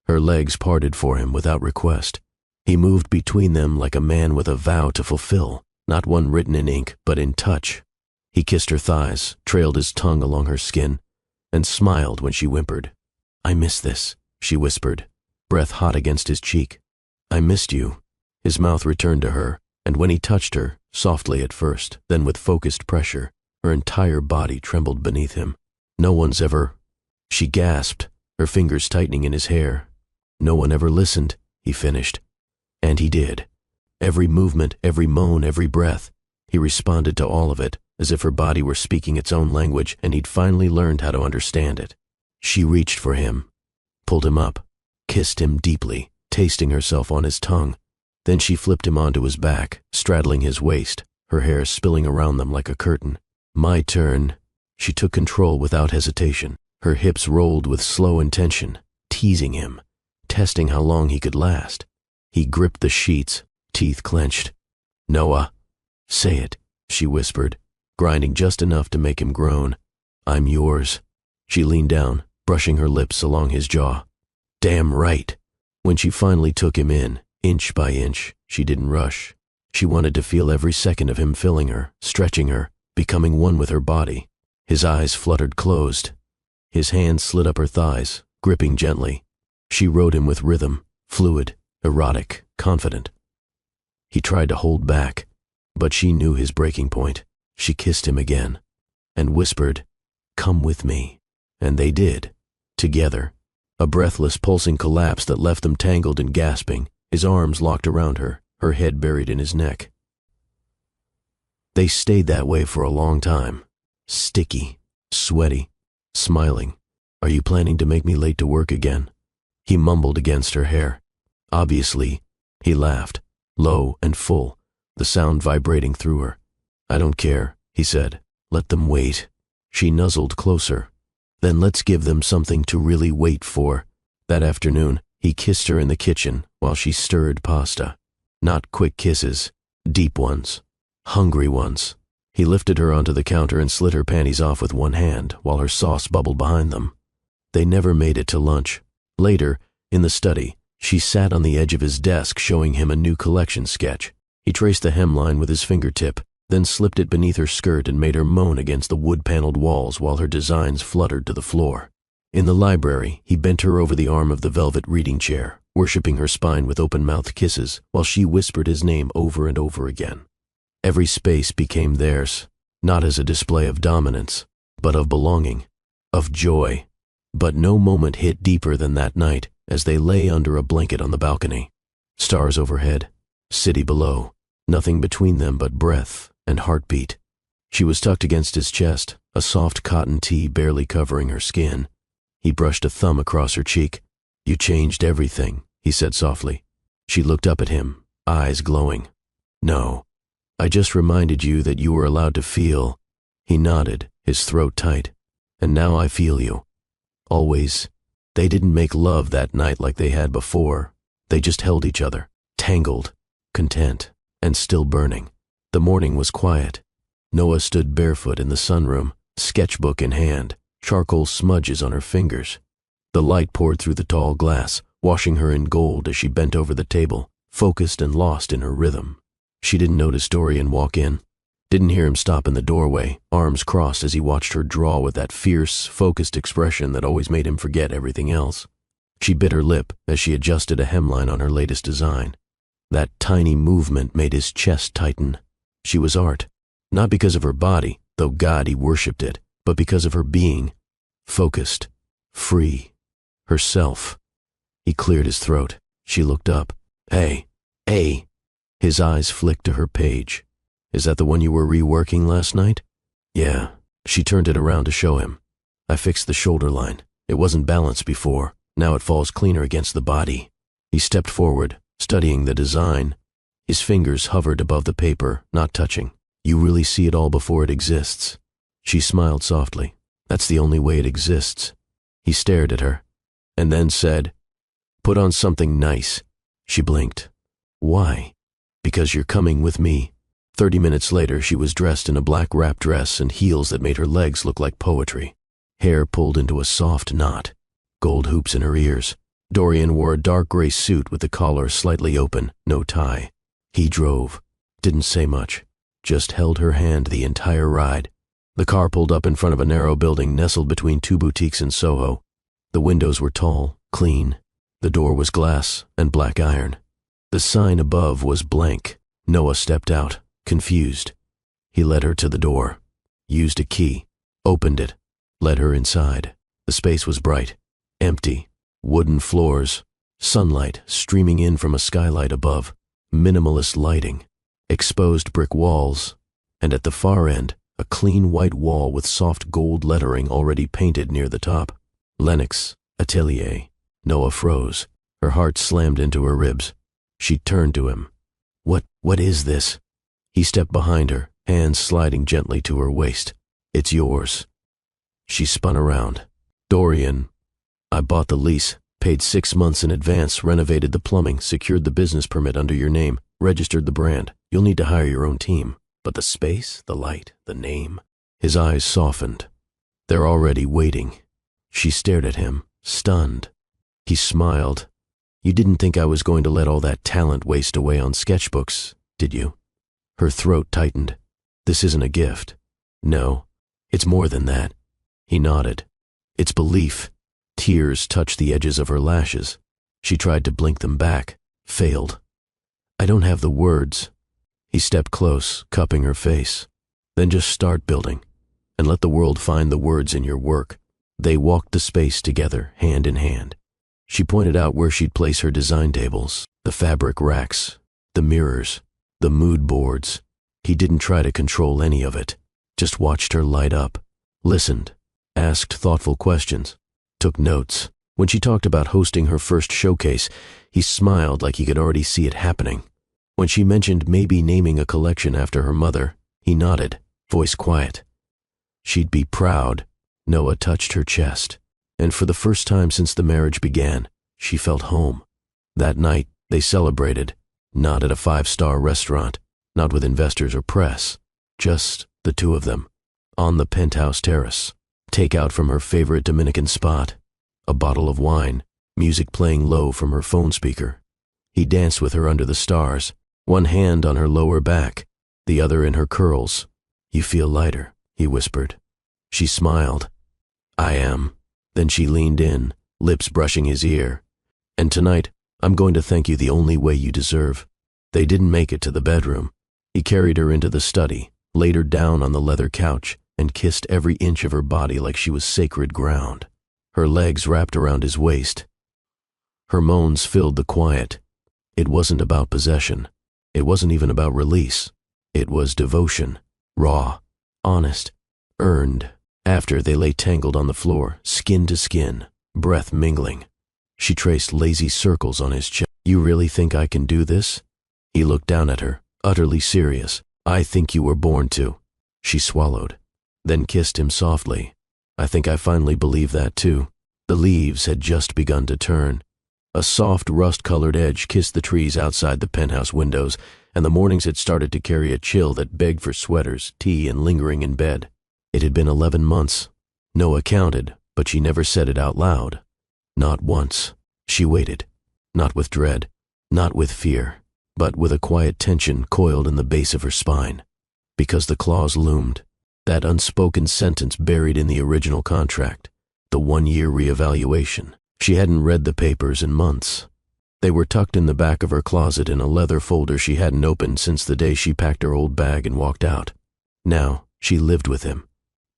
Her legs parted for him without request. He moved between them like a man with a vow to fulfill, not one written in ink, but in touch. He kissed her thighs, trailed his tongue along her skin, and smiled when she whimpered. "I miss this," she whispered, breath hot against his cheek. "I missed you." His mouth returned to her, and when he touched her, softly at first, then with focused pressure, her entire body trembled beneath him. "No one's ever—" She gasped, her fingers tightening in his hair. "No one ever listened," he finished. And he did. Every movement, every moan, every breath. He responded to all of it, as if her body were speaking its own language and he'd finally learned how to understand it. She reached for him, pulled him up, kissed him deeply, tasting herself on his tongue. Then she flipped him onto his back, straddling his waist, her hair spilling around them like a curtain. "My turn." She took control without hesitation. Her hips rolled with slow intention, teasing him, testing how long he could last. He gripped the sheets, teeth clenched. "Noah." "Say it," she whispered, grinding just enough to make him groan. "I'm yours." She leaned down, brushing her lips along his jaw. "Damn right." When she finally took him in, inch by inch, she didn't rush. She wanted to feel every second of him filling her, stretching her, becoming one with her body. His eyes fluttered closed. His hands slid up her thighs, gripping gently. She rode him with rhythm, fluid, erotic, confident. He tried to hold back, but she knew his breaking point. She kissed him again, and whispered, "Come with me." And they did, together. A breathless, pulsing collapse that left them tangled and gasping, his arms locked around her, her head buried in his neck. They stayed that way for a long time, sticky, sweaty, smiling. "Are you planning to make me late to work again?" He mumbled against her hair. "Obviously." He laughed, low and full, the sound vibrating through her. "I don't care," he said. "Let them wait." She nuzzled closer. "Then let's give them something to really wait for." That afternoon, he kissed her in the kitchen while she stirred pasta. Not quick kisses, deep ones, hungry ones. He lifted her onto the counter and slid her panties off with one hand while her sauce bubbled behind them. They never made it to lunch. Later, in the study, she sat on the edge of his desk showing him a new collection sketch. He traced the hemline with his fingertip, then slipped it beneath her skirt and made her moan against the wood-paneled walls while her designs fluttered to the floor. In the library, he bent her over the arm of the velvet reading chair, worshipping her spine with open-mouthed kisses while she whispered his name over and over again. Every space became theirs, not as a display of dominance, but of belonging, of joy. But no moment hit deeper than that night as they lay under a blanket on the balcony. Stars overhead, city below, nothing between them but breath and heartbeat. She was tucked against his chest, a soft cotton tee barely covering her skin. He brushed a thumb across her cheek. "You changed everything," he said softly. She looked up at him, eyes glowing. "No, I just reminded you that you were allowed to feel." He nodded, his throat tight. "And now I feel you. Always." They didn't make love that night like they had before. They just held each other, tangled, content, and still burning. The morning was quiet. Noah stood barefoot in the sunroom, sketchbook in hand, charcoal smudges on her fingers. The light poured through the tall glass, washing her in gold as she bent over the table, focused and lost in her rhythm. She didn't notice Dorian walk in, didn't hear him stop in the doorway, arms crossed as he watched her draw with that fierce, focused expression that always made him forget everything else. She bit her lip as she adjusted a hemline on her latest design. That tiny movement made his chest tighten. She was art, not because of her body, though God he worshipped it, but because of her being, focused, free. Herself. He cleared his throat. She looked up. Hey. Hey. His eyes flicked to her page. Is that the one you were reworking last night? Yeah. She turned it around to show him. I fixed the shoulder line. It wasn't balanced before. Now it falls cleaner against the body. He stepped forward, studying the design. His fingers hovered above the paper, not touching. You really see it all before it exists. She smiled softly. That's the only way it exists. He stared at her, and then said, Put on something nice. She blinked. Why? Because you're coming with me. 30 minutes later, she was dressed in a black wrap dress and heels that made her legs look like poetry. Hair pulled into a soft knot. Gold hoops in her ears. Dorian wore a dark gray suit with the collar slightly open, no tie. He drove. Didn't say much. Just held her hand the entire ride. The car pulled up in front of a narrow building nestled between two boutiques in Soho. The windows were tall, clean. The door was glass and black iron. The sign above was blank. Noah stepped out, confused. He led her to the door, used a key, opened it, led her inside. The space was bright, empty, wooden floors, sunlight streaming in from a skylight above, minimalist lighting, exposed brick walls, and at the far end, a clean white wall with soft gold lettering already painted near the top. Lennox, Atelier. Noah froze. Her heart slammed into her ribs. She turned to him. What is this? He stepped behind her, hands sliding gently to her waist. It's yours. She spun around. Dorian. I bought the lease, paid 6 months in advance, renovated the plumbing, secured the business permit under your name, registered the brand. You'll need to hire your own team. But the space, the light, the name. His eyes softened. They're already waiting. She stared at him, stunned. He smiled. You didn't think I was going to let all that talent waste away on sketchbooks, did you? Her throat tightened. This isn't a gift. No, it's more than that. He nodded. It's belief. Tears touched the edges of her lashes. She tried to blink them back, failed. I don't have the words. He stepped close, cupping her face. Then just start building, and let the world find the words in your work. They walked the space together, hand in hand. She pointed out where she'd place her design tables, the fabric racks, the mirrors, the mood boards. He didn't try to control any of it, just watched her light up, listened, asked thoughtful questions, took notes. When she talked about hosting her first showcase, he smiled like he could already see it happening. When she mentioned maybe naming a collection after her mother, he nodded, voice quiet. She'd be proud. Noah touched her chest, and for the first time since the marriage began, she felt home. That night, they celebrated, not at a 5-star restaurant, not with investors or press, just the two of them, on the penthouse terrace, takeout from her favorite Dominican spot, a bottle of wine, music playing low from her phone speaker. He danced with her under the stars, one hand on her lower back, the other in her curls. You feel lighter, he whispered. She smiled. I am. Then she leaned in, lips brushing his ear. And tonight, I'm going to thank you the only way you deserve. They didn't make it to the bedroom. He carried her into the study, laid her down on the leather couch, and kissed every inch of her body like she was sacred ground. Her legs wrapped around his waist. Her moans filled the quiet. It wasn't about possession. It wasn't even about release. It was devotion, raw, honest, earned. After, they lay tangled on the floor, skin to skin, breath mingling. She traced lazy circles on his chest. You really think I can do this? He looked down at her, utterly serious. I think you were born to. She swallowed, then kissed him softly. I think I finally believe that too. The leaves had just begun to turn. A soft rust-colored edge kissed the trees outside the penthouse windows, and the mornings had started to carry a chill that begged for sweaters, tea, and lingering in bed. It had been 11 months. Noah counted, but she never said it out loud. Not once. She waited. Not with dread, not with fear, but with a quiet tension coiled in the base of her spine. Because the clause loomed. That unspoken sentence buried in the original contract. The 1-year reevaluation. She hadn't read the papers in months. They were tucked in the back of her closet in a leather folder she hadn't opened since the day she packed her old bag and walked out. Now, she lived with him.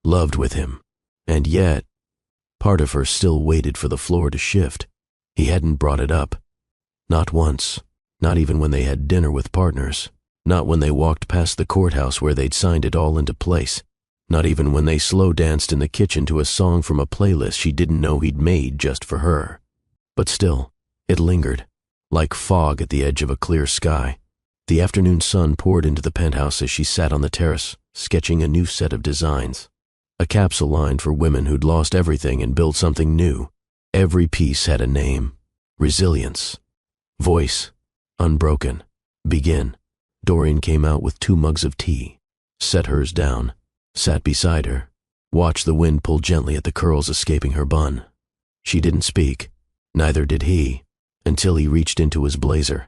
Loved with him. And yet, Part of her still waited for the floor to shift. He hadn't brought it up. Not once. Not even when they had dinner with partners. Not when they walked past the courthouse where they'd signed it all into place. Not even when they slow danced in the kitchen to a song from a playlist she didn't know he'd made just for her. But still, it lingered, like fog at the edge of a clear sky. The afternoon sun poured into the penthouse as she sat on the terrace, sketching a new set of designs. A capsule line for women who'd lost everything and built something new. Every piece had a name. Resilience. Voice. Unbroken. Begin. Dorian came out with 2 mugs of tea, set hers down, sat beside her, watched the wind pull gently at the curls escaping her bun. She didn't speak, neither did he, until he reached into his blazer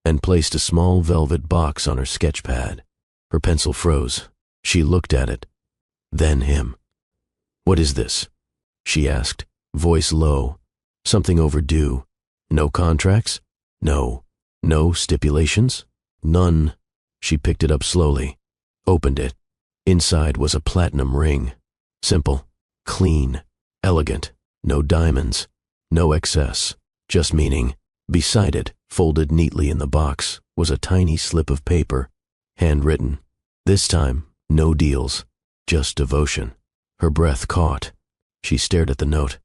and placed a small velvet box on her sketch pad. Her pencil froze. She looked at it, then him. "What is this?" she asked, voice low. "Something overdue. No contracts? No. No stipulations? None." She picked it up slowly, opened it. Inside was a platinum ring. Simple, clean, elegant, no diamonds, no excess, just meaning. Beside it, folded neatly in the box, was a tiny slip of paper, handwritten. This time, no deals, just devotion. Her breath caught. She stared at the note.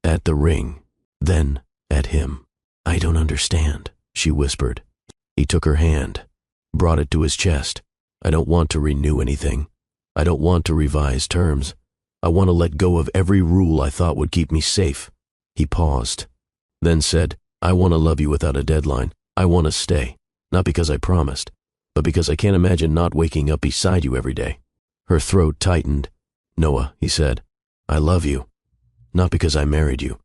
At the ring, then at him. "I don't understand," she whispered. He took her hand, brought it to his chest. "I don't want to renew anything. I don't want to revise terms. I want to let go of every rule I thought would keep me safe." He paused, then said, "I want to love you without a deadline. I want to stay, not because I promised, but because I can't imagine not waking up beside you every day." Her throat tightened. "Noah," he said, "I love you, not because I married you,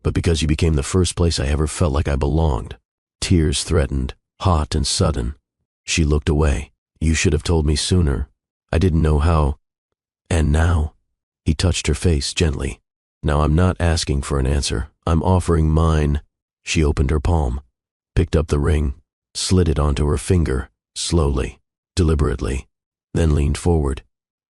but because you became the first place I ever felt like I belonged." Tears threatened, hot and sudden. She looked away. "You should have told me sooner. I didn't know how." "And now?" He touched her face gently. "Now I'm not asking for an answer. I'm offering mine." She opened her palm, picked up the ring, slid it onto her finger, slowly, deliberately, then leaned forward,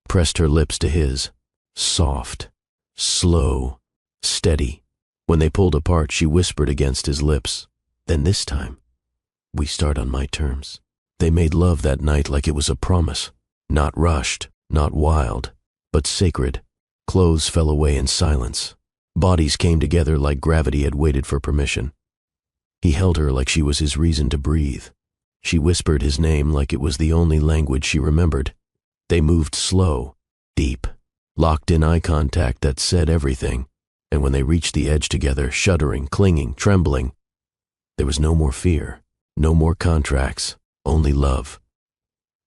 pressed her lips to his. Soft, slow, steady. When they pulled apart, she whispered against his lips, "Then this time, we start on my terms." They made love that night like it was a promise. Not rushed, not wild, but sacred. Clothes fell away in silence. Bodies came together like gravity had waited for permission. He held her like she was his reason to breathe. She whispered his name like it was the only language she remembered. They moved slow, deep, locked in eye contact that said everything. And when they reached the edge together, shuddering, clinging, trembling, there was no more fear, no more contracts, only love.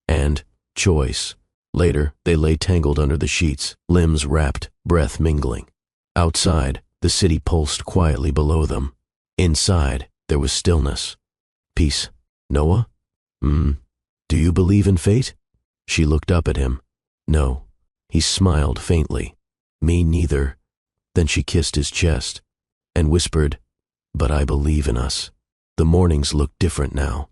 And choice. Later, they lay tangled under the sheets, limbs wrapped, breath mingling. Outside, the city pulsed quietly below them. Inside, there was stillness. Peace. "Noah? Do you believe in fate?" She looked up at him. "No." He smiled faintly. "Me neither." Then she kissed his chest and whispered, "But I believe in us." The mornings looked different now.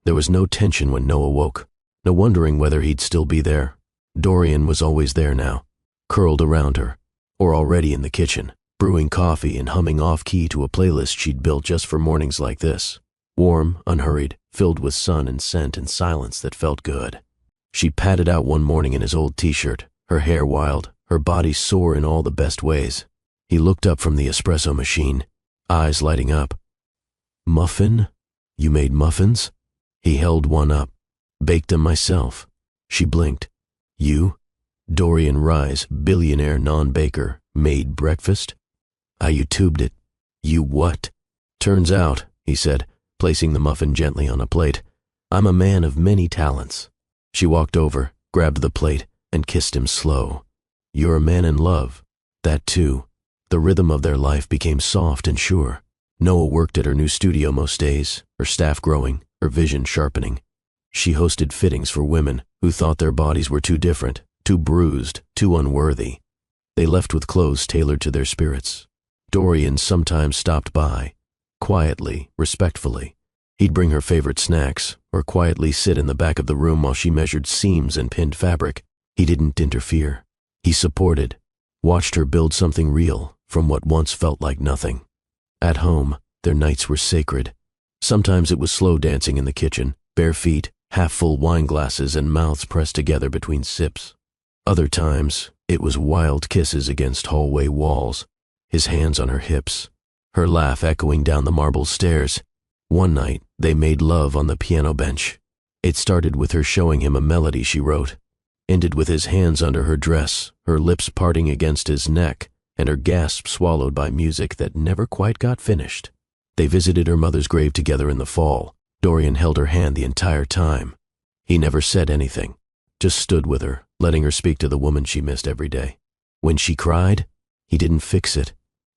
There was no tension when Noah woke, no wondering whether he'd still be there. Dorian was always there now, curled around her, or already in the kitchen, brewing coffee and humming off-key to a playlist she'd built just for mornings like this. Warm, unhurried, filled with sun and scent and silence that felt good. She padded out one morning in his old t-shirt, her hair wild, her body sore in all the best ways. He looked up from the espresso machine, eyes lighting up. "Muffin? You made muffins?" He held one up. "Baked them myself." She blinked. "You? Dorian Rise, billionaire non-baker, made breakfast?" "I YouTubed it." "You what?" "Turns out," he said, placing the muffin gently on a plate, "I'm a man of many talents." She walked over, grabbed the plate, and kissed him slow. "You're a man in love." That too. The rhythm of their life became soft and sure. Noah worked at her new studio most days, her staff growing, her vision sharpening. She hosted fittings for women who thought their bodies were too different, too bruised, too unworthy. They left with clothes tailored to their spirits. Dorian sometimes stopped by, quietly, respectfully. He'd bring her favorite snacks, or quietly sit in the back of the room while she measured seams and pinned fabric. He didn't interfere. He supported, watched her build something real from what once felt like nothing. At home, their nights were sacred. Sometimes it was slow dancing in the kitchen, bare feet, half-full wine glasses and mouths pressed together between sips. Other times, it was wild kisses against hallway walls, his hands on her hips, her laugh echoing down the marble stairs. One night, they made love on the piano bench. It started with her showing him a melody she wrote, ended with his hands under her dress, her lips parting against his neck, and her gasp swallowed by music that never quite got finished. They visited her mother's grave together in the fall. Dorian held her hand the entire time. He never said anything, just stood with her, letting her speak to the woman she missed every day. When she cried, he didn't fix it.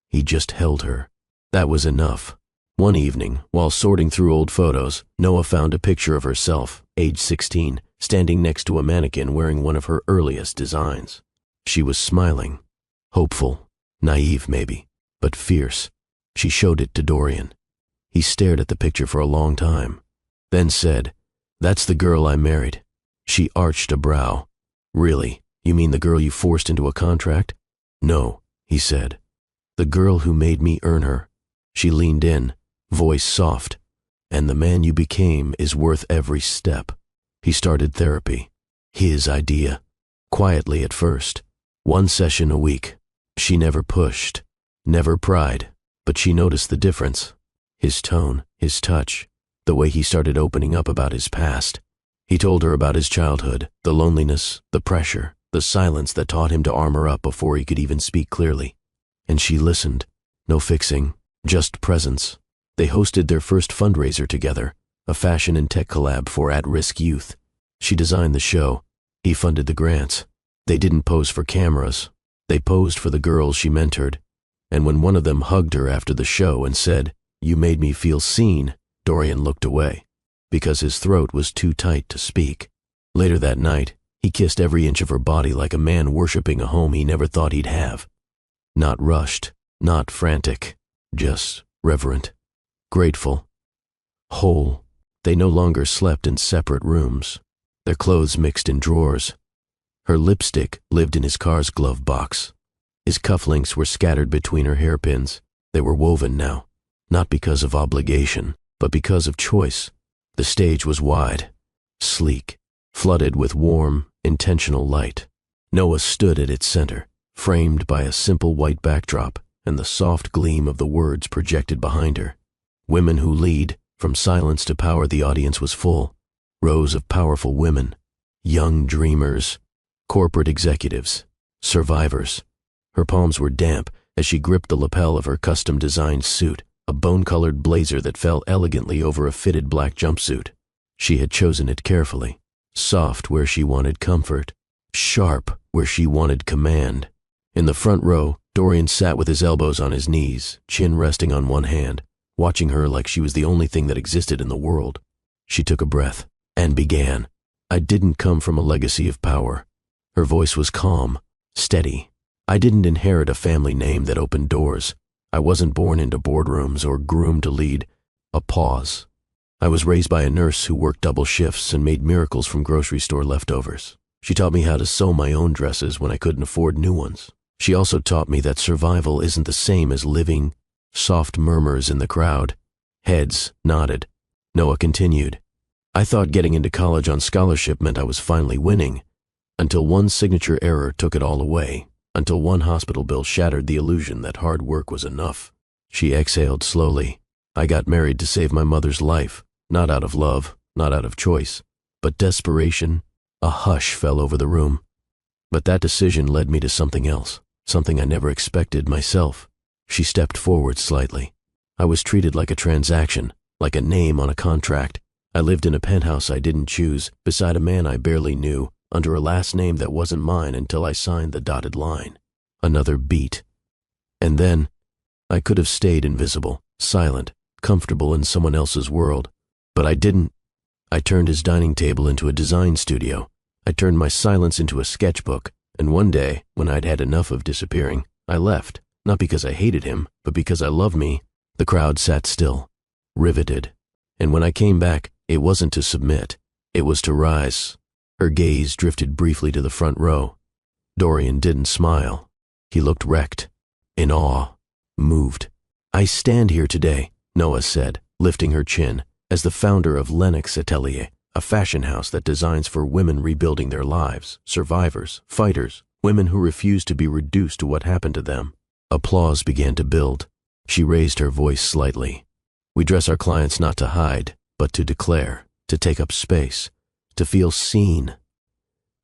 He just held her. That was enough. One evening, while sorting through old photos, Noah found a picture of herself, age 16, standing next to a mannequin wearing one of her earliest designs. She was smiling, hopeful, naive maybe, but fierce. She showed it to Dorian. He stared at the picture for a long time, then said, "That's the girl I married." She arched a brow. "Really? You mean the girl you forced into a contract?" "No," he said. "The girl who made me earn her." She leaned in, voice soft. "And the man you became is worth every step." He started therapy. His idea. Quietly at first. 1 session a week. She never pushed, never pried, but she noticed the difference. His tone, his touch, the way he started opening up about his past. He told her about his childhood, the loneliness, the pressure, the silence that taught him to armor up before he could even speak clearly. And she listened. No fixing, just presence. They hosted their first fundraiser together, a fashion and tech collab for at-risk youth. She designed the show. He funded the grants. They didn't pose for cameras. They posed for the girls she mentored. And when one of them hugged her after the show and said, "You made me feel seen," Dorian looked away, because his throat was too tight to speak. Later that night, he kissed every inch of her body like a man worshipping a home he never thought he'd have. Not rushed, not frantic, just reverent, grateful, whole. They no longer slept in separate rooms, their clothes mixed in drawers. Her lipstick lived in his car's glove box. His cufflinks were scattered between her hairpins. They were woven now, not because of obligation, but because of choice. The stage was wide, sleek, flooded with warm, intentional light. Noah stood at its center, framed by a simple white backdrop and the soft gleam of the words projected behind her. Women who lead, from silence to power. The audience was full. Rows of powerful women, young dreamers, corporate executives, survivors. Her palms were damp as she gripped the lapel of her custom-designed suit, a bone-colored blazer that fell elegantly over a fitted black jumpsuit. She had chosen it carefully, soft where she wanted comfort, sharp where she wanted command. In the front row, Dorian sat with his elbows on his knees, chin resting on one hand, watching her like she was the only thing that existed in the world. She took a breath and began. "I didn't come from a legacy of power." Her voice was calm, steady. "I didn't inherit a family name that opened doors. I wasn't born into boardrooms or groomed to lead." A pause. "I was raised by a nurse who worked double shifts and made miracles from grocery store leftovers. She taught me how to sew my own dresses when I couldn't afford new ones. She also taught me that survival isn't the same as living." Soft murmurs in the crowd. Heads nodded. Noah continued. "I thought getting into college on scholarship meant I was finally winning, until one signature error took it all away, until one hospital bill shattered the illusion that hard work was enough." She exhaled slowly. "I got married to save my mother's life, not out of love, not out of choice, but desperation." A hush fell over the room. "But that decision led me to something else, something I never expected myself." She stepped forward slightly. "I was treated like a transaction, like a name on a contract. I lived in a penthouse I didn't choose, beside a man I barely knew, under a last name that wasn't mine until I signed the dotted line." Another beat. "And then, I could have stayed invisible, silent, comfortable in someone else's world. But I didn't. I turned his dining table into a design studio. I turned my silence into a sketchbook, and one day, when I'd had enough of disappearing, I left. Not because I hated him, but because I loved me." The crowd sat still, riveted. "And when I came back, it wasn't to submit. It was to rise." Her gaze drifted briefly to the front row. Dorian didn't smile. He looked wrecked, in awe, moved. "I stand here today," Noah said, lifting her chin, "as the founder of Lennox Atelier, a fashion house that designs for women rebuilding their lives, survivors, fighters, women who refuse to be reduced to what happened to them." Applause began to build. She raised her voice slightly. "We dress our clients not to hide, but to declare, to take up space, to feel seen.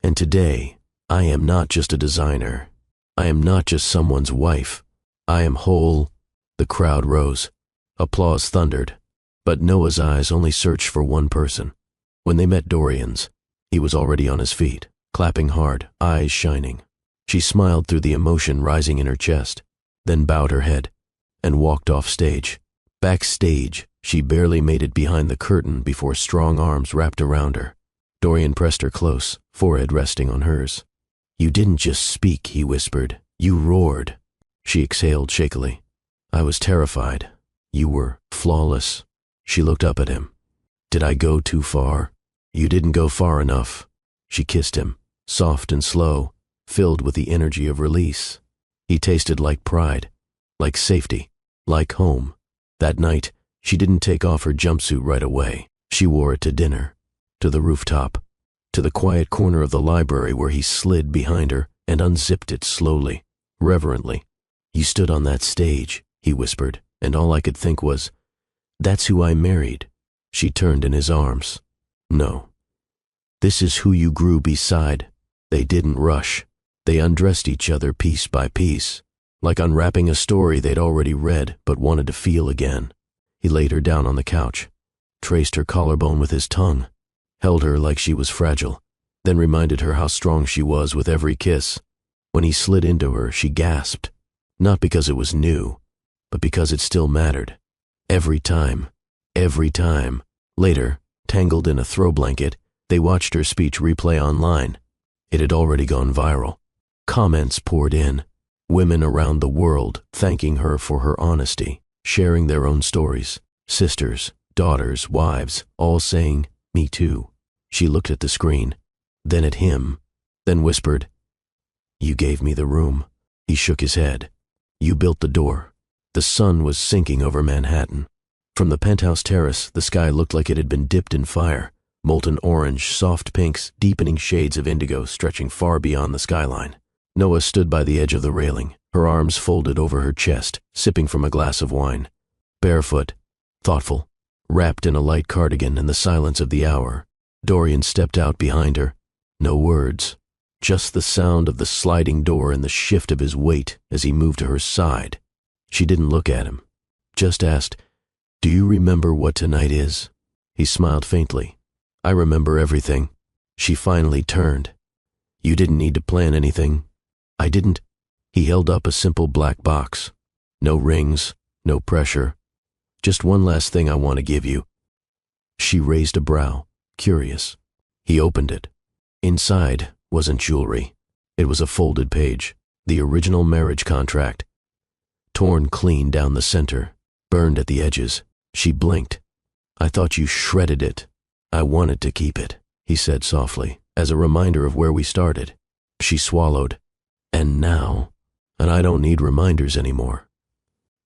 And today, I am not just a designer. I am not just someone's wife. I am whole." The crowd rose. Applause thundered. But Noah's eyes only searched for one person. When they met Dorian's, he was already on his feet, clapping hard, eyes shining. She smiled through the emotion rising in her chest, then bowed her head and walked off stage. Backstage, she barely made it behind the curtain before strong arms wrapped around her. Dorian pressed her close, forehead resting on hers. "You didn't just speak," he whispered. "You roared." She exhaled shakily. "I was terrified. You were flawless." She looked up at him. "Did I go too far?" "You didn't go far enough." She kissed him, soft and slow, filled with the energy of release. He tasted like pride, like safety, like home. That night, she didn't take off her jumpsuit right away. She wore it to dinner, to the rooftop, to the quiet corner of the library where he slid behind her and unzipped it slowly, reverently. "You stood on that stage," he whispered, and all I could think was, "That's who I married." She turned in his arms. "No. This is who you grew beside." They didn't rush. They undressed each other piece by piece, like unwrapping a story they'd already read but wanted to feel again. He laid her down on the couch, traced her collarbone with his tongue, held her like she was fragile, then reminded her how strong she was with every kiss. When he slid into her, she gasped, not because it was new, but because it still mattered. Every time. Later, tangled in a throw blanket, they watched her speech replay online. It had already gone viral. Comments poured in, women around the world thanking her for her honesty, sharing their own stories, sisters, daughters, wives, all saying, "Me too." She looked at the screen, then at him, then whispered, "You gave me the room." He shook his head. "You built the door." The sun was sinking over Manhattan. From the penthouse terrace, the sky looked like it had been dipped in fire, molten orange, soft pinks, deepening shades of indigo stretching far beyond the skyline. Noah stood by the edge of the railing, her arms folded over her chest, sipping from a glass of wine. Barefoot, thoughtful, wrapped in a light cardigan in the silence of the hour, Dorian stepped out behind her. No words, just the sound of the sliding door and the shift of his weight as he moved to her side. She didn't look at him, just asked, "Do you remember what tonight is?" He smiled faintly. "I remember everything." She finally turned. "You didn't need to plan anything." "I didn't." He held up a simple black box. "No rings, no pressure. Just one last thing I want to give you." She raised a brow, curious. He opened it. Inside wasn't jewelry. It was a folded page, the original marriage contract. Torn clean down the center, burned at the edges. She blinked. "I thought you shredded it." "I wanted to keep it," he said softly, as a reminder of where we started. She swallowed. "And now, and I don't need reminders anymore."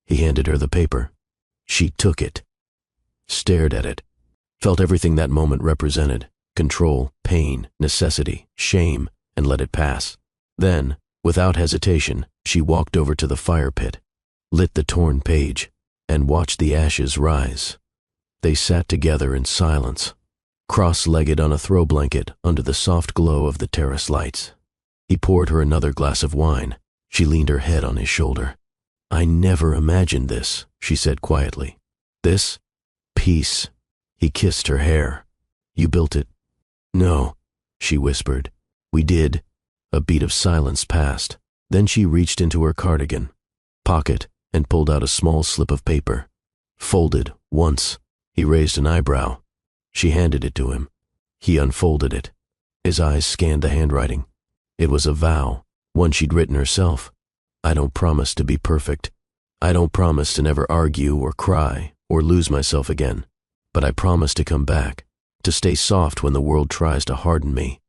He handed her the paper. She took it, stared at it, felt everything that moment represented: control, pain, necessity, shame, and let it pass. Then, without hesitation, she walked over to the fire pit, lit the torn page, and watched the ashes rise. They sat together in silence, cross-legged on a throw blanket under the soft glow of the terrace lights. He poured her another glass of wine. She leaned her head on his shoulder. "I never imagined this," she said quietly. "This? Peace." He kissed her hair. "You built it?" "No," she whispered. "We did." A beat of silence passed. Then she reached into her cardigan, pocket, and pulled out a small slip of paper. Folded once. He raised an eyebrow. She handed it to him. He unfolded it. His eyes scanned the handwriting. It was a vow, one she'd written herself. "I don't promise to be perfect. I don't promise to never argue or cry or lose myself again. But I promise to come back, to stay soft when the world tries to harden me,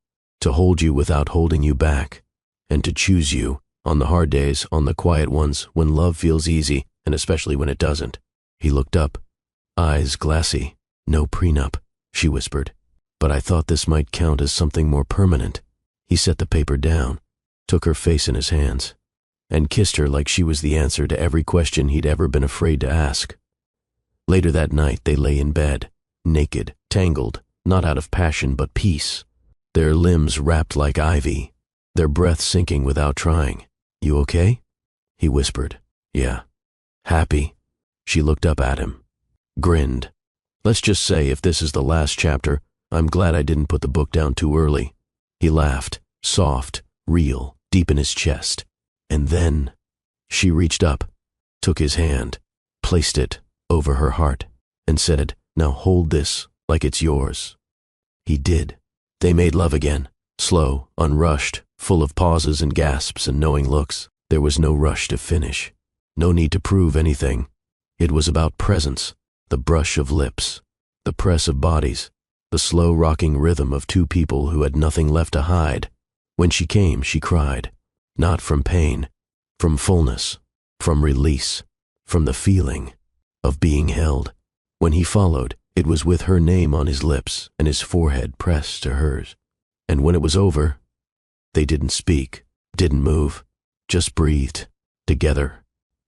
to hold you without holding you back, and to choose you On the hard days, on the quiet ones, when love feels easy, and especially when it doesn't. He looked up, eyes glassy. No prenup, she whispered. But I thought this might count as something more permanent. He set the paper down, took her face in his hands, and kissed her like she was the answer to every question he'd ever been afraid to ask. Later that night, they lay in bed, naked, tangled, not out of passion but peace. Their limbs wrapped like ivy, their breath sinking without trying. You okay? He whispered. Yeah. Happy? She looked up at him, grinned. Let's just say if this is the last chapter, I'm glad I didn't put the book down too early. He laughed, soft, real, deep in his chest. And then she reached up, took his hand, placed it over her heart, and said, now hold this like it's yours. He did. They made love again, slow, unrushed, full of pauses and gasps and knowing looks. There was no rush to finish, no need to prove anything. It was about presence, the brush of lips, the press of bodies, the slow rocking rhythm of two people who had nothing left to hide. When she came, she cried, not from pain, from fullness, from release, from the feeling of being held. When he followed, it was with her name on his lips and his forehead pressed to hers. And when it was over, they didn't speak, didn't move, just breathed, together.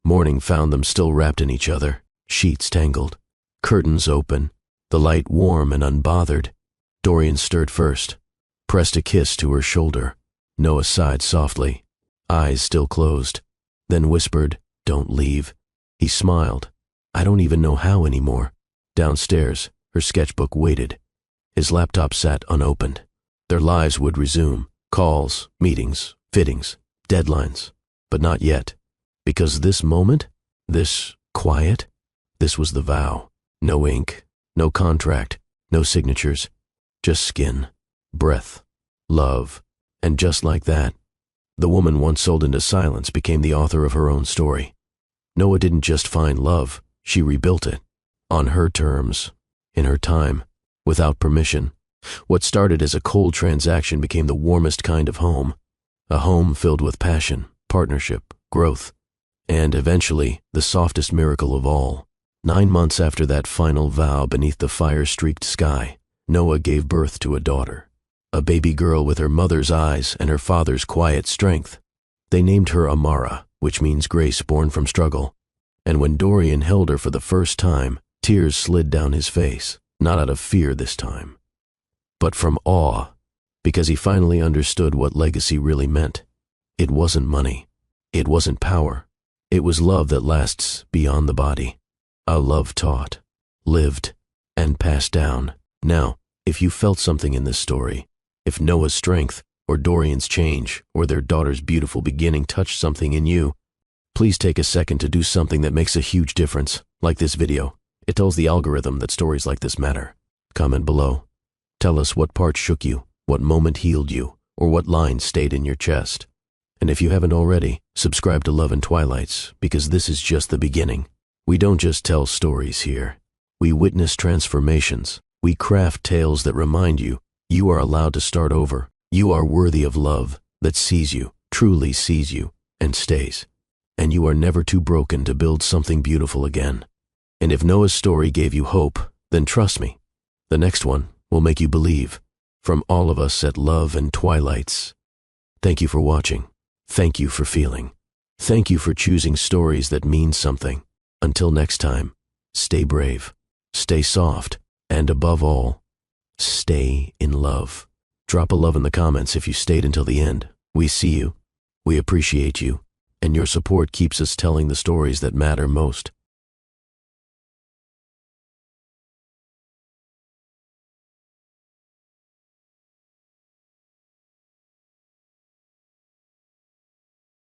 Morning found them still wrapped in each other, sheets tangled, curtains open, the light warm and unbothered. Dorian stirred first, pressed a kiss to her shoulder. Noah sighed softly, eyes still closed, then whispered, don't leave. He smiled. I don't even know how anymore. Downstairs, her sketchbook waited. His laptop sat unopened. Their lives would resume, calls, meetings, fittings, deadlines, but not yet. Because this moment, this quiet, this was the vow. No ink, no contract, no signatures, just skin, breath, love. And just like that, the woman once sold into silence became the author of her own story. Noah didn't just find love, she rebuilt it. On her terms, in her time, without permission. What started as a cold transaction became the warmest kind of home. A home filled with passion, partnership, growth, and eventually the softest miracle of all. 9 months after that final vow beneath the fire-streaked sky, Noah gave birth to a daughter. A baby girl with her mother's eyes and her father's quiet strength. They named her Amara, which means grace born from struggle. And when Dorian held her for the first time, tears slid down his face, not out of fear this time, but from awe, because he finally understood what legacy really meant. It wasn't money. It wasn't power. It was love that lasts beyond the body. A love taught, lived, and passed down. Now, if you felt something in this story, if Noah's strength, or Dorian's change, or their daughter's beautiful beginning touched something in you, please take a second to do something that makes a huge difference, like this video. It tells the algorithm that stories like this matter. Comment below. Tell us what part shook you, what moment healed you, or what line stayed in your chest. And if you haven't already, subscribe to Love and Twilights, because this is just the beginning. We don't just tell stories here. We witness transformations. We craft tales that remind you, you are allowed to start over. You are worthy of love that sees you, truly sees you, and stays. And you are never too broken to build something beautiful again. And if Noah's story gave you hope, then trust me, the next one will make you believe. From all of us at Love and Twilights, thank you for watching. Thank you for feeling. Thank you for choosing stories that mean something. Until next time, stay brave, stay soft, and above all, stay in love. Drop a love in the comments if you stayed until the end. We see you, we appreciate you, and your support keeps us telling the stories that matter most.